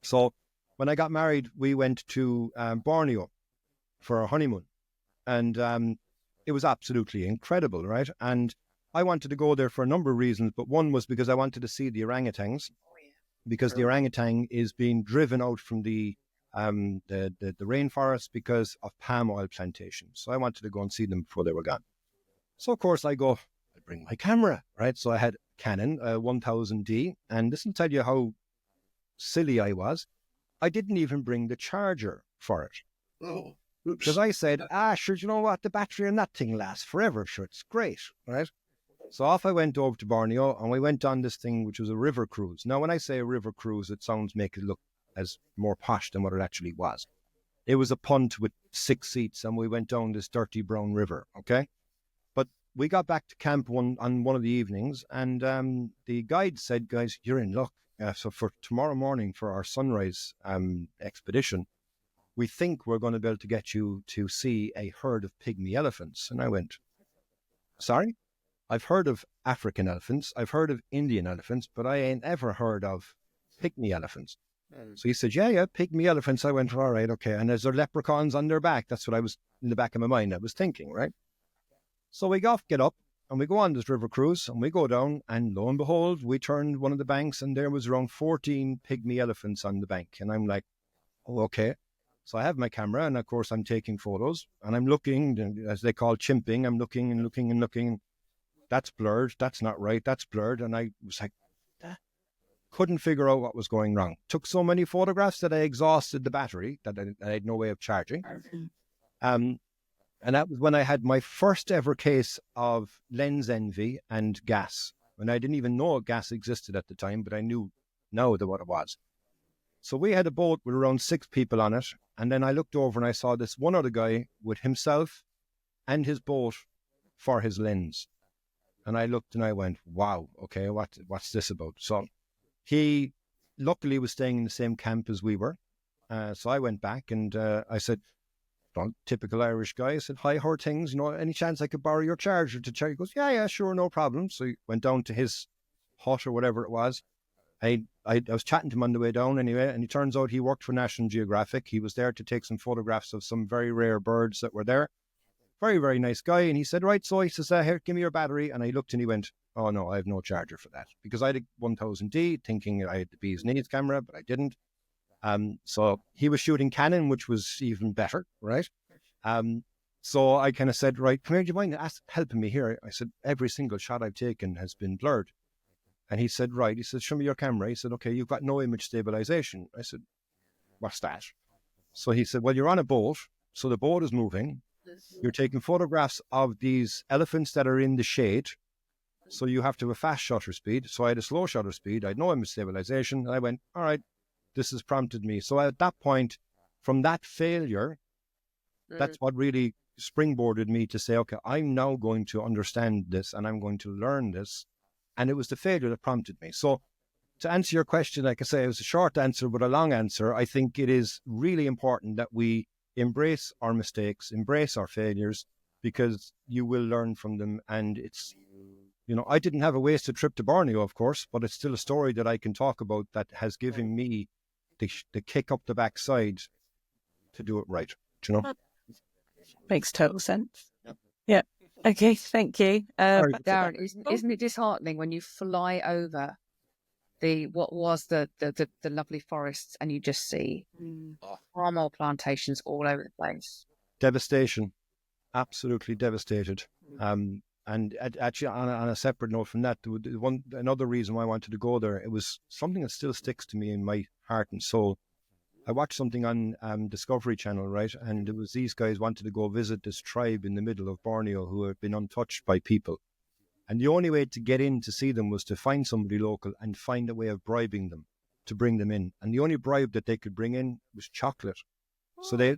So when I got married, we went to Borneo for our honeymoon, and it was absolutely incredible, right? And I wanted to go there for a number of reasons, but one was because I wanted to see the orangutans, because the orangutan is being driven out from the rainforest because of palm oil plantations. So I wanted to go and see them before they were gone. So of course I bring my camera, right? So I had Canon 1000D, and this will tell you how silly I was. I didn't even bring the charger for it. Oh, because I said, sure, you know what? The battery on that thing lasts forever. Sure, it's great, right? So off I went over to Borneo, and we went on this thing, which was a river cruise. Now, when I say a river cruise, make it look as more posh than what it actually was. It was a punt with 6 seats, and we went down this dirty brown river, okay? But we got back to camp on one of the evenings, and the guide said, guys, you're in luck. So for tomorrow morning, for our sunrise expedition, we think we're going to be able to get you to see a herd of pygmy elephants. And I went, sorry? I've heard of African elephants, I've heard of Indian elephants, but I ain't ever heard of pygmy elephants. So he said, yeah, pygmy elephants. I went, all right, okay. And is there leprechauns on their back? That's what I was, in the back of my mind, I was thinking, right? So we get up, and we go on this river cruise, and we go down, and lo and behold, we turned one of the banks, and there was around 14 pygmy elephants on the bank. And I'm like, oh, okay. So I have my camera, and of course I'm taking photos, and I'm looking, as they call chimping, I'm looking and looking and looking. That's blurred, that's not right, that's blurred. And I was like, couldn't figure out what was going wrong. Took so many photographs that I exhausted the battery, that I had no way of charging. And that was when I had my first ever case of lens envy and gas. And I didn't even know gas existed at the time, but I knew now what it was. So we had a boat with around 6 people on it. And then I looked over and I saw this one other guy with himself and his boat for his lens. And I looked and I went, wow, okay, what's this about? So he luckily was staying in the same camp as we were. So I went back and I said, typical Irish guy, I said, hi, how are things? Any chance I could borrow your charger to charge? He goes, yeah, sure, no problem. So he went down to his hut or whatever it was. I was chatting to him on the way down anyway, and it turns out he worked for National Geographic. He was there to take some photographs of some very rare birds that were there. Very, very nice guy. And he said, right, so he says, here, give me your battery. And I looked and he went, oh no, I have no charger for that. Because I had a 1000D thinking I had the bee's knees camera, but I didn't. So he was shooting Canon, which was even better, right? So I kind of said, right, come here, do you mind helping me here? I said, every single shot I've taken has been blurred. And he said, right. He said, show me your camera. He said, okay, you've got no image stabilization. I said, what's that? So he said, well, you're on a boat. So the boat is moving. You're taking photographs of these elephants that are in the shade. So you have to have a fast shutter speed. So I had a slow shutter speed. I had no image stabilization. And I went, all right, this has prompted me. So at that point, from that failure, that's what really springboarded me to say, okay, I'm now going to understand this and I'm going to learn this. And it was the failure that prompted me. So to answer your question, like I say, it was a short answer, but a long answer. I think it is really important that we embrace our mistakes, embrace our failures, because you will learn from them. And it's, I didn't have a wasted trip to Borneo, of course, but it's still a story that I can talk about that has given me the kick up the backside to do it right. Makes total sense. Yeah. Okay, thank you. Darren, isn't it disheartening when you fly over what was the lovely forests and you just see palm oil plantations all over the place? Devastation, absolutely devastated. And actually, on a separate note from that, another reason why I wanted to go there, it was something that still sticks to me in my heart and soul. I watched something on Discovery Channel, right? And it was these guys wanted to go visit this tribe in the middle of Borneo who had been untouched by people. And the only way to get in to see them was to find somebody local and find a way of bribing them to bring them in. And the only bribe that they could bring in was chocolate. So they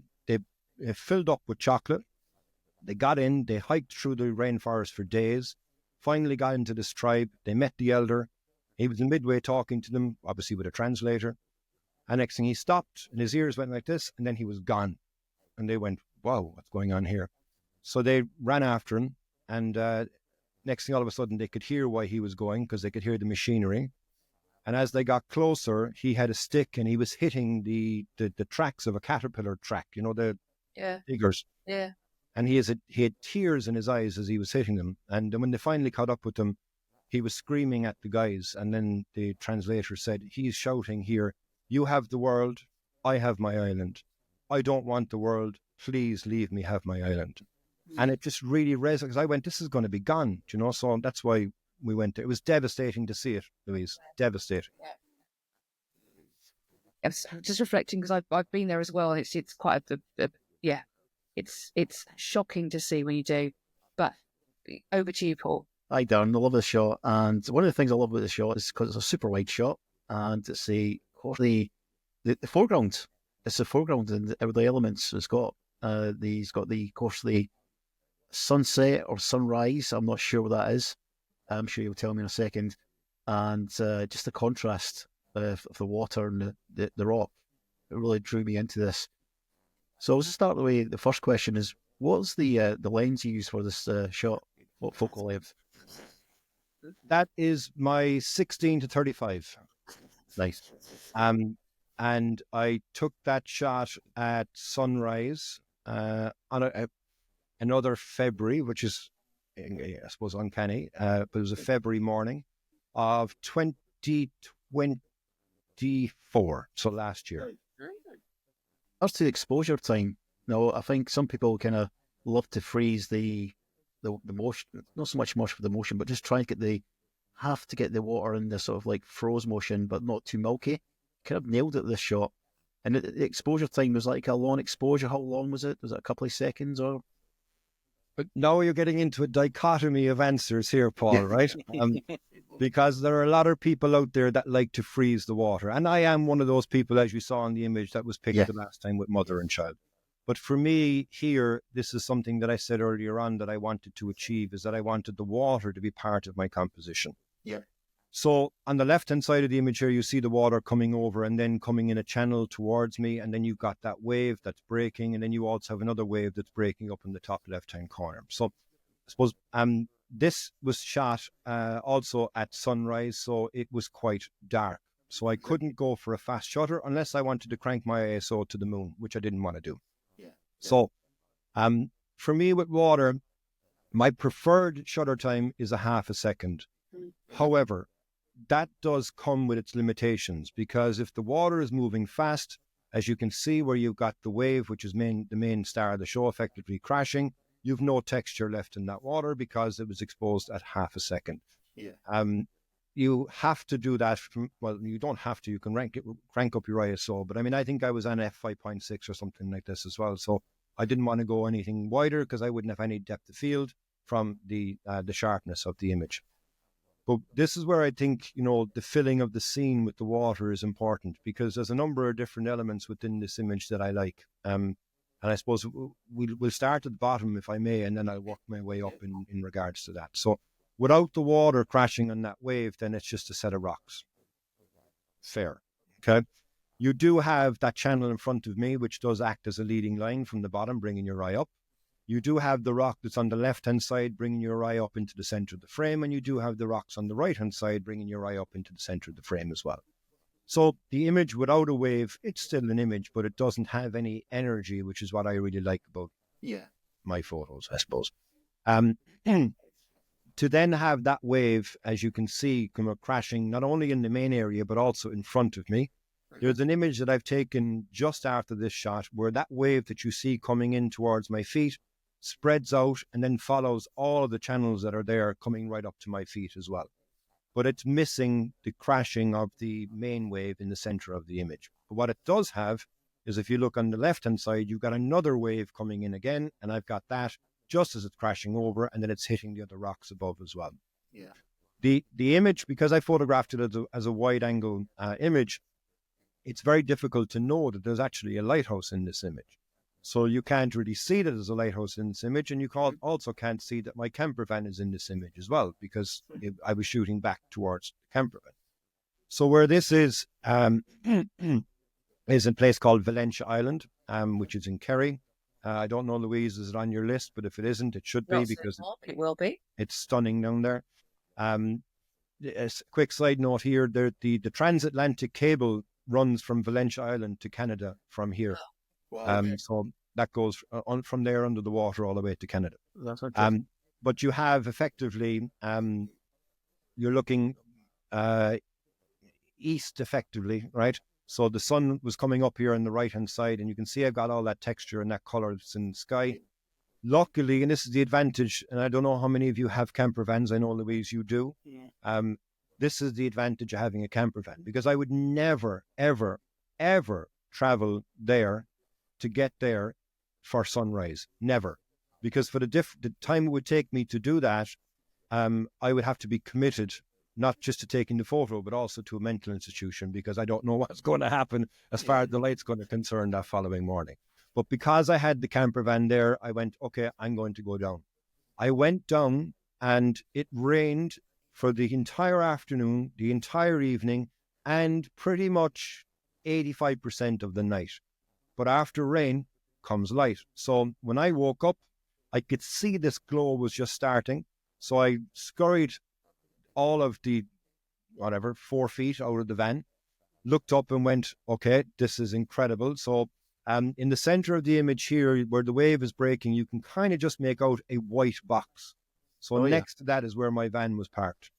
filled up with chocolate. They got in, they hiked through the rainforest for days, finally got into this tribe. They met the elder. He was in midway talking to them, obviously with a translator. And next thing he stopped and his ears went like this, and then he was gone. And they went, wow, what's going on here? So they ran after him, and next thing all of a sudden they could hear why he was going, because they could hear the machinery. And as they got closer, he had a stick and he was hitting the tracks of a caterpillar track, the diggers. Yeah. And he had tears in his eyes as he was hitting them. And when they finally caught up with him, he was screaming at the guys. And then the translator said, he's shouting here, you have the world, I have my island. I don't want the world, please leave me have my island. And it just really resonated, because I went, this is going to be gone, so that's why we went there. It was devastating to see it, Louise, devastating. Yes, just reflecting, because I've been there as well. It's quite it's shocking to see when you do. But over to you, Paul. Hi, Darren. I love this shot, and one of the things I love about the shot is because it's a super wide shot, and it's the foreground. It's the foreground and the elements it's got. He's got of course, the sunset or sunrise. I'm not sure what that is. I'm sure you'll tell me in a second. And just the contrast of the water and the rock, it really drew me into this. So let's start the way. The first question is, what's the lens you use for this shot? What focal length? That is my 16 to 35. Nice. And I took that shot at sunrise on another February, which is, I suppose, uncanny, but it was a February morning of 2024, so last year. As to the exposure time, no, I think some people kind of love to freeze the motion, not so much for the motion, but just try and get the water in the sort of like froze motion, but not too milky. Kind of nailed it this shot. And the exposure time was like a long exposure. How long was it? Was it a couple of seconds or? But now you're getting into a dichotomy of answers here, Paul, right? Because there are a lot of people out there that like to freeze the water. And I am one of those people, as you saw in the image that was picked the last time with mother and child. But for me here, this is something that I said earlier on that I wanted to achieve, is that I wanted the water to be part of my composition. Yeah. So on the left-hand side of the image here, you see the water coming over and then coming in a channel towards me. And then you've got that wave that's breaking. And then you also have another wave that's breaking up in the top left-hand corner. So I suppose this was shot also at sunrise. So it was quite dark. So I couldn't go for a fast shutter unless I wanted to crank my ISO to the moon, which I didn't want to do. Yeah. So for me with water, my preferred shutter time is a half a second. However, that does come with its limitations, because if the water is moving fast, as you can see where you've got the wave, which is the main star of the show, effectively crashing, you've no texture left in that water because it was exposed at half a second. Yeah. You have to do that. You don't have to. You can crank up your ISO. But I mean, I think I was on f5.6 or something like this as well. So I didn't want to go anything wider because I wouldn't have any depth of field from the sharpness of the image. But this is where I think, the filling of the scene with the water is important, because there's a number of different elements within this image that I like. And I suppose we'll start at the bottom, if I may, and then I'll work my way up in regards to that. So Without the water crashing on that wave, then it's just a set of rocks. Fair. Okay. You do have that channel in front of me, which does act as a leading line from the bottom, bringing your eye up. You do have the rock that's on the left-hand side, bringing your eye up into the center of the frame, and you do have the rocks on the right-hand side, bringing your eye up into the center of the frame as well. So the image without a wave, it's still an image, but it doesn't have any energy, which is what I really like about my photos, I suppose. To then have that wave, as you can see, come crashing not only in the main area, but also in front of me. There's an image that I've taken just after this shot where that wave that you see coming in towards my feet spreads out and then follows all of the channels that are there coming right up to my feet as well. But it's missing the crashing of the main wave in the center of the image. But what it does have is, if you look on the left-hand side, you've got another wave coming in again, and I've got that just as it's crashing over, and then it's hitting the other rocks above as well. Yeah. The image, because I photographed it as a wide-angle image, it's very difficult to know that there's actually a lighthouse in this image. So you can't really see that there's a lighthouse in this image, and you also can't see that my camper van is in this image as well, because I was shooting back towards the camper van. So where this is a place called Valentia Island, which is in Kerry. I don't know, Louise, is it on your list? But if it isn't, it should be, because it will be. It's stunning down there. A quick side note here, the transatlantic cable runs from Valentia Island to Canada from here. Wow. So that goes from there under the water all the way to Canada. That's interesting. But you have effectively, you're looking east effectively, right? So the sun was coming up here on the right-hand side, and you can see I've got all that texture and that color that's in the sky. Luckily, and this is the advantage, and I don't know how many of you have camper vans. I know, Louise, you do. Yeah. This is the advantage of having a camper van, because I would never, ever, ever travel there to get there for sunrise. Never. Because for the time it would take me to do that, I would have to be committed, not just to taking the photo, but also to a mental institution, because I don't know what's going to happen as far as the light's going to concern that following morning. But because I had the camper van there, I went, okay, I'm going to go down. I went down, and it rained for the entire afternoon, the entire evening, and pretty much 85% of the night. But after rain comes light. So when I woke up, I could see this glow was just starting. So I scurried all of the, 4 feet out of the van, looked up and went, okay, this is incredible. So in the center of the image here, where the wave is breaking, you can kind of just make out a white box. So next to that is where my van was parked.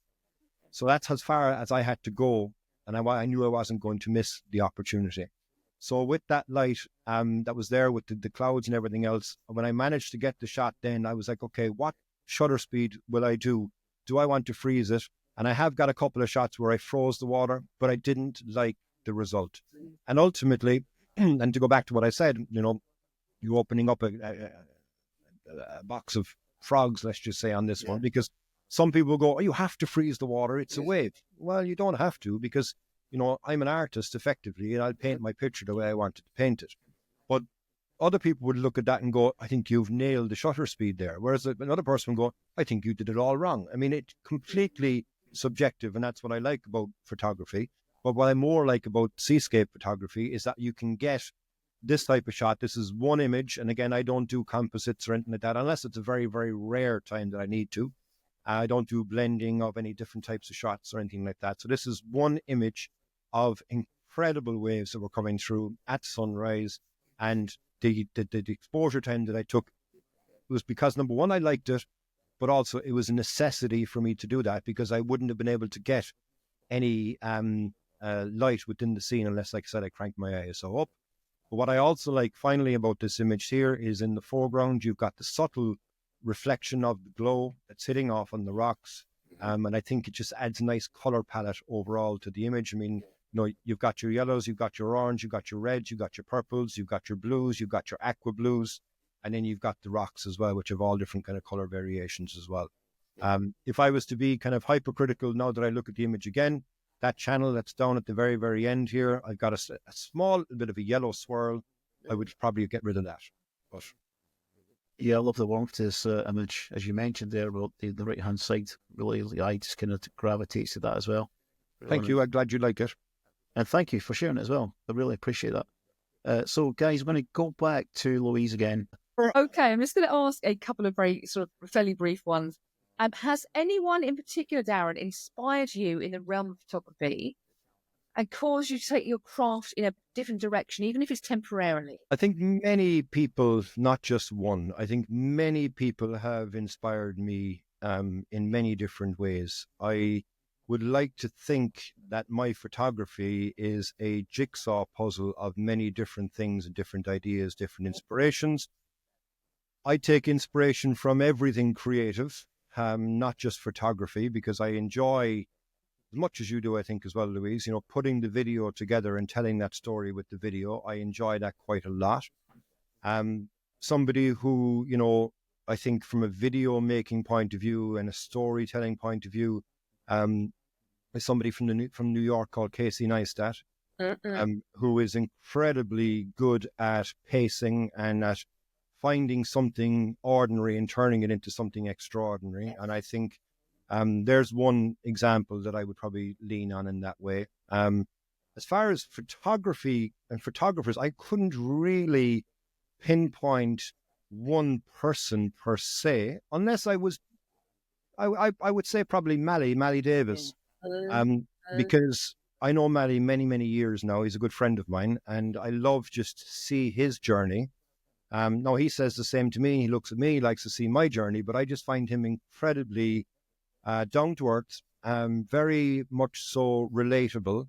So that's as far as I had to go, and I knew I wasn't going to miss the opportunity. So with that light that was there with the clouds and everything else, when I managed to get the shot, then I was like, okay, what shutter speed will I do? Do I want to freeze it? And I have got a couple of shots where I froze the water, but I didn't like the result. And ultimately, and to go back to what I said, you're opening up a box of frogs, let's just say, on this one, because some people go, oh, you have to freeze the water, it's a wave. Well, you don't have to, because I'm an artist effectively, and I'll paint my picture the way I wanted to paint it. But other people would look at that and go, I think you've nailed the shutter speed there. Whereas another person would go, I think you did it all wrong. I mean, it's completely subjective, and that's what I like about photography. But what I more like about seascape photography is that you can get this type of shot. This is one image, and again, I don't do composites or anything like that, unless it's a very, very rare time that I need to. I don't do blending of any different types of shots or anything like that. So this is one image of incredible waves that were coming through at sunrise, and the exposure time that I took was because, number one, I liked it, but also it was a necessity for me to do that, because I wouldn't have been able to get any light within the scene unless, like I said, I cranked my ISO up. But what I also like finally about this image here is in the foreground, you've got the subtle reflection of the glow that's hitting off on the rocks. And I think it just adds a nice color palette overall to the image. I mean, you've got your yellows, you've got your orange, you've got your reds, you've got your purples, you've got your blues, you've got your aqua blues, and then you've got the rocks as well, which have all different kind of color variations as well. If I was to be kind of hypercritical now that I look at the image again, that channel that's down at the very, very end here, I've got a small bit of a yellow swirl. I would probably get rid of that. But Yeah, I love the warmth to this image, as you mentioned there, about the right-hand side. Really, the eye just kind of gravitates to that as well. Thank you. I'm glad you like it. And thank you for sharing it as well. I really appreciate that. So, guys, I'm going to go back to Louise again. Okay, I'm just going to ask a couple of very sort of fairly brief ones. Has anyone in particular, Darren, inspired you in the realm of photography and caused you to take your craft in a different direction, even if it's temporarily? I think many people, not just one, I think many people have inspired me in many different ways. I would like to think that my photography is a jigsaw puzzle of many different things and different ideas, different inspirations. I take inspiration from everything creative, not just photography, because I enjoy, as much as you do, I think as well, Louise, putting the video together and telling that story with the video. I enjoy that quite a lot. Somebody who, I think from a video making point of view and a storytelling point of view, is somebody from New York called Casey Neistat, who is incredibly good at pacing and at finding something ordinary and turning it into something extraordinary. And I think there's one example that I would probably lean on in that way. As far as photography and photographers, I couldn't really pinpoint one person per se, unless I would say probably Mally Davis, because I know Mally many, many years now. He's a good friend of mine, and I love just to see his journey. No, he says the same to me. He looks at me, he likes to see my journey, but I just find him incredibly down to earth, very much so relatable.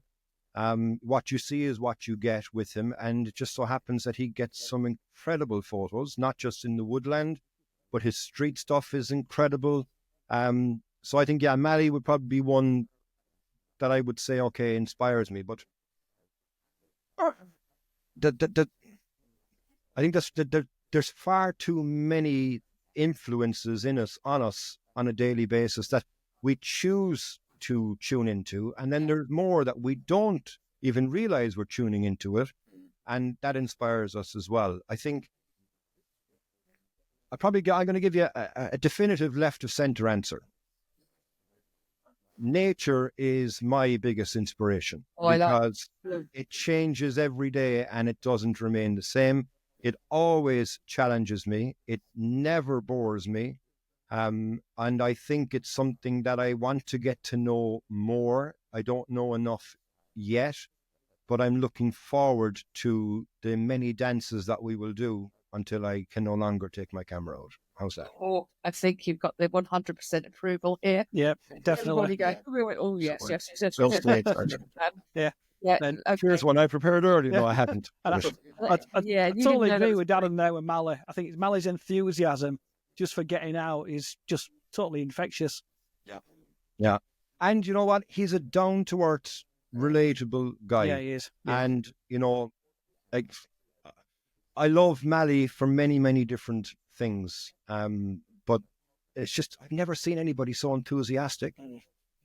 What you see is what you get with him, and it just so happens that he gets some incredible photos, not just in the woodland, but his street stuff is incredible. So I think, yeah, Mally would probably be one that I would say, okay, inspires me. But I think there's far too many influences on us on a daily basis that we choose to tune into, and then there's more that we don't even realize we're tuning into it, and that inspires us as well. I think I'm going to give you a definitive left of center answer. Nature is my biggest inspiration because it changes every day and it doesn't remain the same. It always challenges me. It never bores me. And I think it's something that I want to get to know more. I don't know enough yet, but I'm looking forward to the many dances that we will do until I can no longer take my camera out. How's that? Oh, I think you've got the 100% approval here. Yeah, definitely. Oh, yes. Well played. Yeah. Okay. Here's one I prepared earlier. Yeah. No, I haven't. I totally agree with Darren there with Mally. I think Mally's enthusiasm just for getting out is just totally infectious. Yeah. And you know what? He's a down-to-earth, relatable guy. Yeah, he is. Yeah. And, like, I love Mally for many, many different things. But it's just, I've never seen anybody so enthusiastic.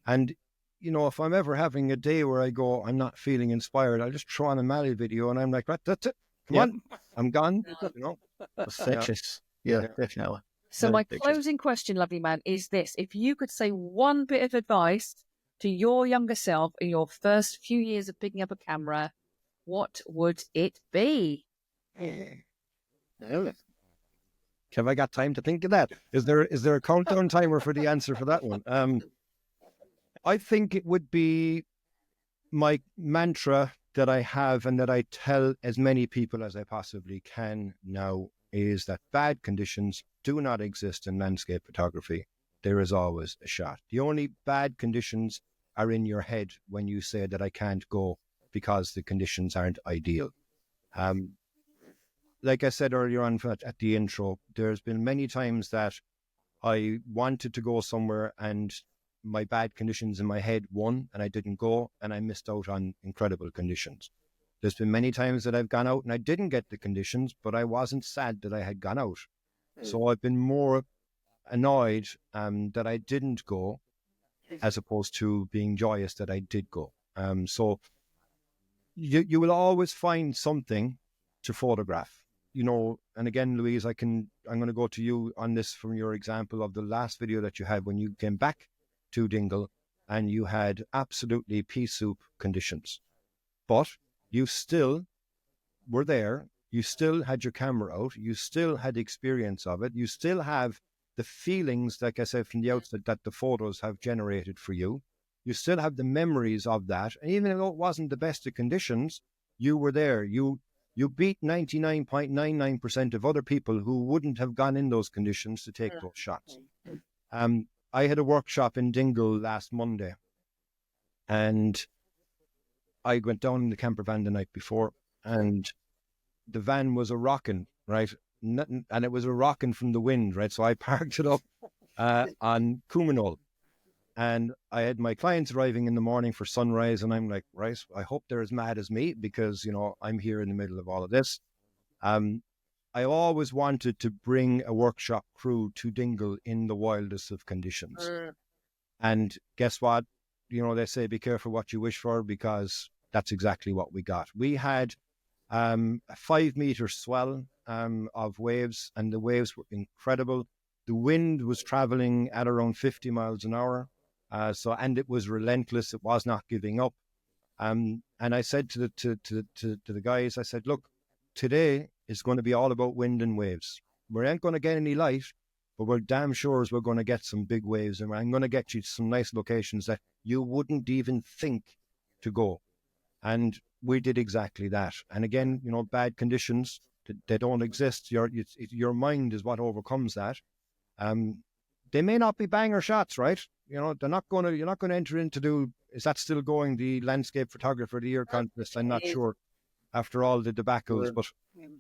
And, if I'm ever having a day where I go, I'm not feeling inspired, I'll just throw on a Mally video and I'm like, right, that's it. Come on, I'm gone. Infectious. Yeah, definitely. So my closing question, lovely man, is this. If you could say one bit of advice to your younger self in your first few years of picking up a camera, what would it be? Have I got time to think of that? Is there a countdown timer for the answer for that one? I think it would be my mantra that I have and that I tell as many people as I possibly can now is that bad conditions do not exist in landscape photography. There is always a shot. The only bad conditions are in your head when you say that I can't go because the conditions aren't ideal. Like I said earlier on at the intro, there's been many times that I wanted to go somewhere and my bad conditions in my head won and I didn't go and I missed out on incredible conditions. There's been many times that I've gone out and I didn't get the conditions, but I wasn't sad that I had gone out. So I've been more annoyed that I didn't go as opposed to being joyous that I did go. So you will always find something to photograph. you know, and again, Louise, I'm going to go to you on this from your example of the last video that you had when you came back to Dingle and you had absolutely pea soup conditions. But you still were there. You still had your camera out. You still had the experience of it. You still have the feelings, like I said from the outset, that the photos have generated for you. You still have the memories of that. And even though it wasn't the best of conditions, you were there. You beat 99.99% of other people who wouldn't have gone in those conditions to take those shots. I had a workshop in Dingle last Monday, and I went down in the camper van the night before, and the van was a rocking, right? And it was a rocking from the wind, right? So I parked it up on Cumanol. And I had my clients arriving in the morning for sunrise, and I'm like, right, I hope they're as mad as me because, you know, I'm here in the middle of all of this. I always wanted to bring a workshop crew to Dingle in the wildest of conditions. And guess what? You know, they say, be careful what you wish for, because that's exactly what we got. We had a 5 meter swell of waves, and the waves were incredible. The wind was traveling at around 50 miles an hour. And it was relentless. It was not giving up. And I said to the guys, I said, look, today is going to be all about wind and waves. We ain't going to get any light, but we're damn sure we're going to get some big waves, and I'm going to get you some nice locations that you wouldn't even think to go. And we did exactly that. And again, you know, bad conditions, they don't exist. Your mind is what overcomes that. They may not be banger shots, right? You know, you're not going to enter into is that still going, the Landscape Photographer of the Year contest? I'm not sure after all the debacles, but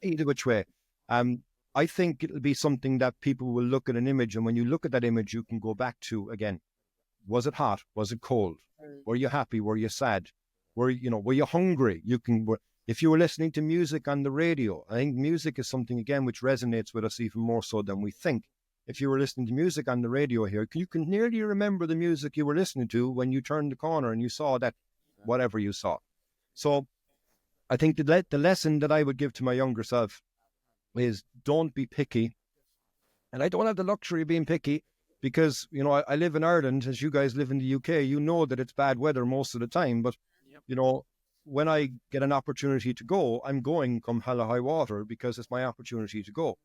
either which way. I think it'll be something that people will look at an image, and when you look at that image, you can go back to, again, was it hot? Was it cold? Were you happy? Were you sad? Were you hungry? If you were listening to music on the radio, I think music is something, again, which resonates with us even more so than we think. If you were listening to music on the radio here, you can nearly remember the music you were listening to when you turned the corner and you saw that, whatever you saw. So I think the lesson that I would give to my younger self is don't be picky. And I don't have the luxury of being picky because, you know, I live in Ireland, as you guys live in the UK. You know that it's bad weather most of the time. But, you know, when I get an opportunity to go, I'm going come hell or high water because it's my opportunity to go.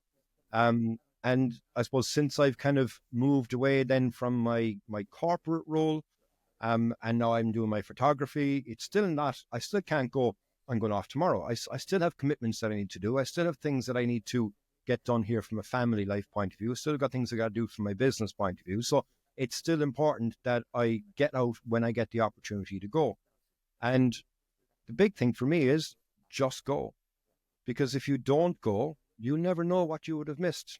And I suppose since I've kind of moved away then from my corporate role, and now I'm doing my photography, it's still not, I still can't go, I'm going off tomorrow. I still have commitments that I need to do. I still have things that I need to get done here from a family life point of view. Still got things I got to do from my business point of view. So it's still important that I get out when I get the opportunity to go. And the big thing for me is just go. Because if you don't go, you never know what you would have missed.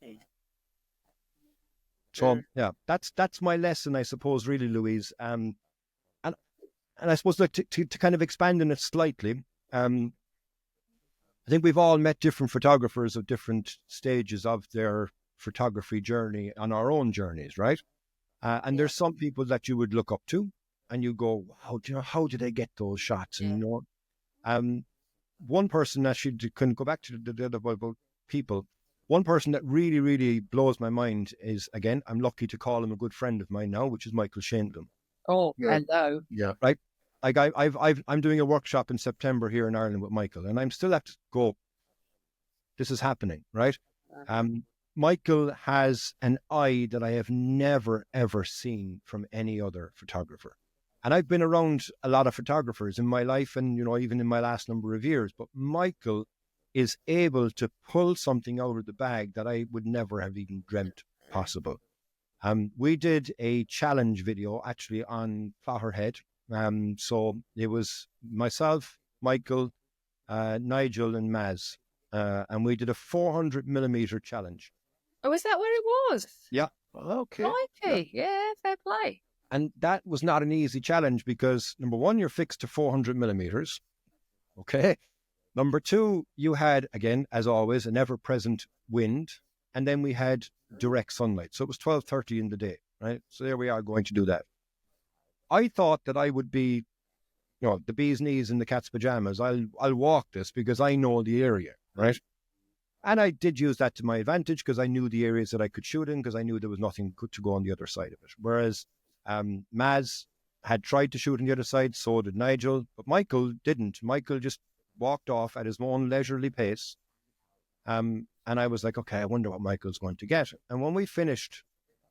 So yeah, that's my lesson, I suppose, really, Louise. And I suppose to kind of expand on it slightly, I think we've all met different photographers of different stages of their photography journey on our own journeys, right? And there's some people that you would look up to, and you go, "Wow, do you know, how did they get those shots?" And you know, one person that can go back to the other about people. One person that really, really blows my mind is, again, I'm lucky to call him a good friend of mine now, which is Michael Shaindlin. Oh, hello. Yeah. Right. I'm doing a workshop in September here in Ireland with Michael, and I'm still have to go, this is happening, right? Michael has an eye that I have never, ever seen from any other photographer. And I've been around a lot of photographers in my life and, you know, even in my last number of years, but Michael is able to pull something out of the bag that I would never have even dreamt possible. We did a challenge video actually on Plotterhead. So it was myself, Michael, Nigel and Maz, and we did a 400 millimeter challenge. Oh, is that where it was? Yeah. Okay. Crikey. Yeah, fair play. And that was not an easy challenge because, number one, you're fixed to 400 millimeters. Okay. Number two, you had, again, as always, an ever-present wind. And then we had direct sunlight. So it was 12:30 in the day, right? So there we are going to do that. I thought that I would be, you know, the bee's knees in the cat's pajamas. I'll walk this because I know the area, right? And I did use that to my advantage because I knew the areas that I could shoot in because I knew there was nothing good to go on the other side of it. Whereas Maz had tried to shoot on the other side, so did Nigel, but Michael didn't. Michael just walked off at his own leisurely pace. And I was like, okay, I wonder what Michael's going to get. And when we finished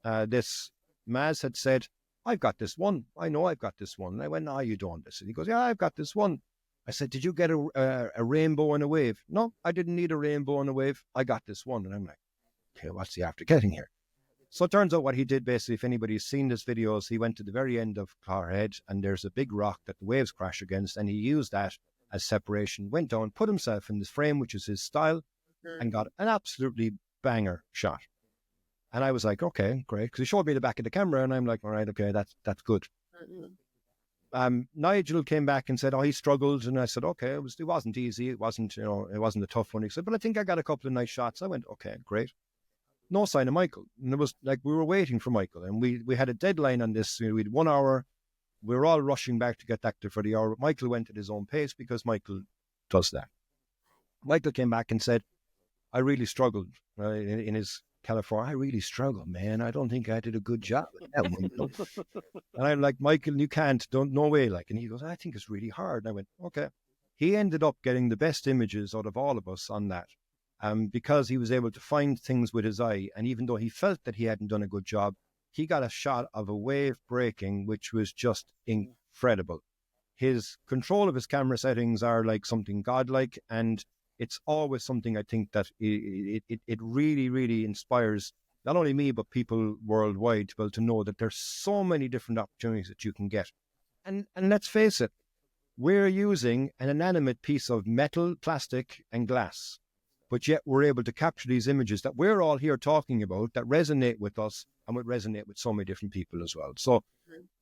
this, Maz had said, I've got this one. I know I've got this one. And I went, no, you don't. And he goes, yeah, I've got this one. I said, did you get a rainbow and a wave? No, I didn't need a rainbow and a wave. I got this one. And I'm like, okay, what's he after getting here? So it turns out what he did, basically, if anybody's seen this videos, he went to the very end of Clarhead and there's a big rock that the waves crash against, and he used that as separation, went down, put himself in this frame, which is his style, and got an absolutely banger shot. And I was like, okay, great, because he showed me the back of the camera, and I'm like, all right, okay, that's good. Nigel came back and said, oh, he struggled, and I said, okay, it wasn't easy, it wasn't a tough one. He said, but I think I got a couple of nice shots. I went, okay, great. No sign of Michael. And it was like we were waiting for Michael, and we had a deadline on this. We had 1 hour. We were all rushing back to get back there for the hour. But Michael went at his own pace because Michael does that. Michael came back and said, I really struggled in his California. I really struggled, man. I don't think I did a good job at that one. And I'm like, Michael, you can't. No way. And he goes, I think it's really hard. And I went, okay. He ended up getting the best images out of all of us on that. Because he was able to find things with his eye. And even though he felt that he hadn't done a good job, he got a shot of a wave breaking, which was just incredible. His control of his camera settings are like something godlike. And it's always something I think that it really, really inspires not only me, but people worldwide to be able to know that there's so many different opportunities that you can get. And let's face it, we're using an inanimate piece of metal, plastic, and glass. But yet we're able to capture these images that we're all here talking about that resonate with us and would resonate with so many different people as well. So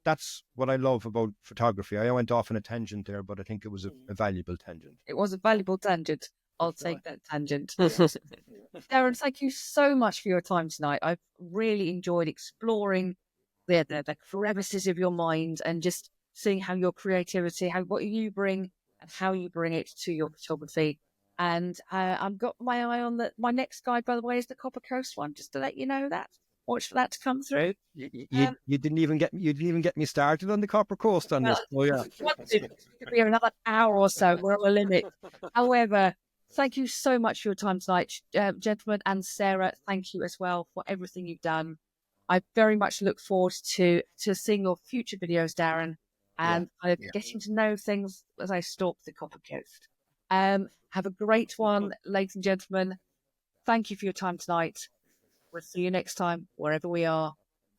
that's what I love about photography. I went off on a tangent there, but I think it was a valuable tangent. It was a valuable tangent. I'll take that tangent. Darren, thank you so much for your time tonight. I've really enjoyed exploring the crevices of your mind and just seeing how your creativity, what you bring and how you bring it to your photography. And I've got my eye on my next guide, by the way, is the Copper Coast one, just to let you know that. Watch for that to come through. You didn't even get me started on the Copper Coast on this. Oh yeah, it could be another hour or so. We're at a limit. However, thank you so much for your time tonight, gentlemen, and Sarah. Thank you as well for everything you've done. I very much look forward to seeing your future videos, Darren, and getting to know things as I stalk the Copper Coast. Have a great one, ladies and gentlemen. Thank you for your time tonight. We'll see you next time, wherever we are.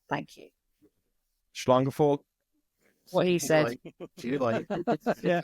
Thank you. Schlangefol. What he said. See you later. Yeah.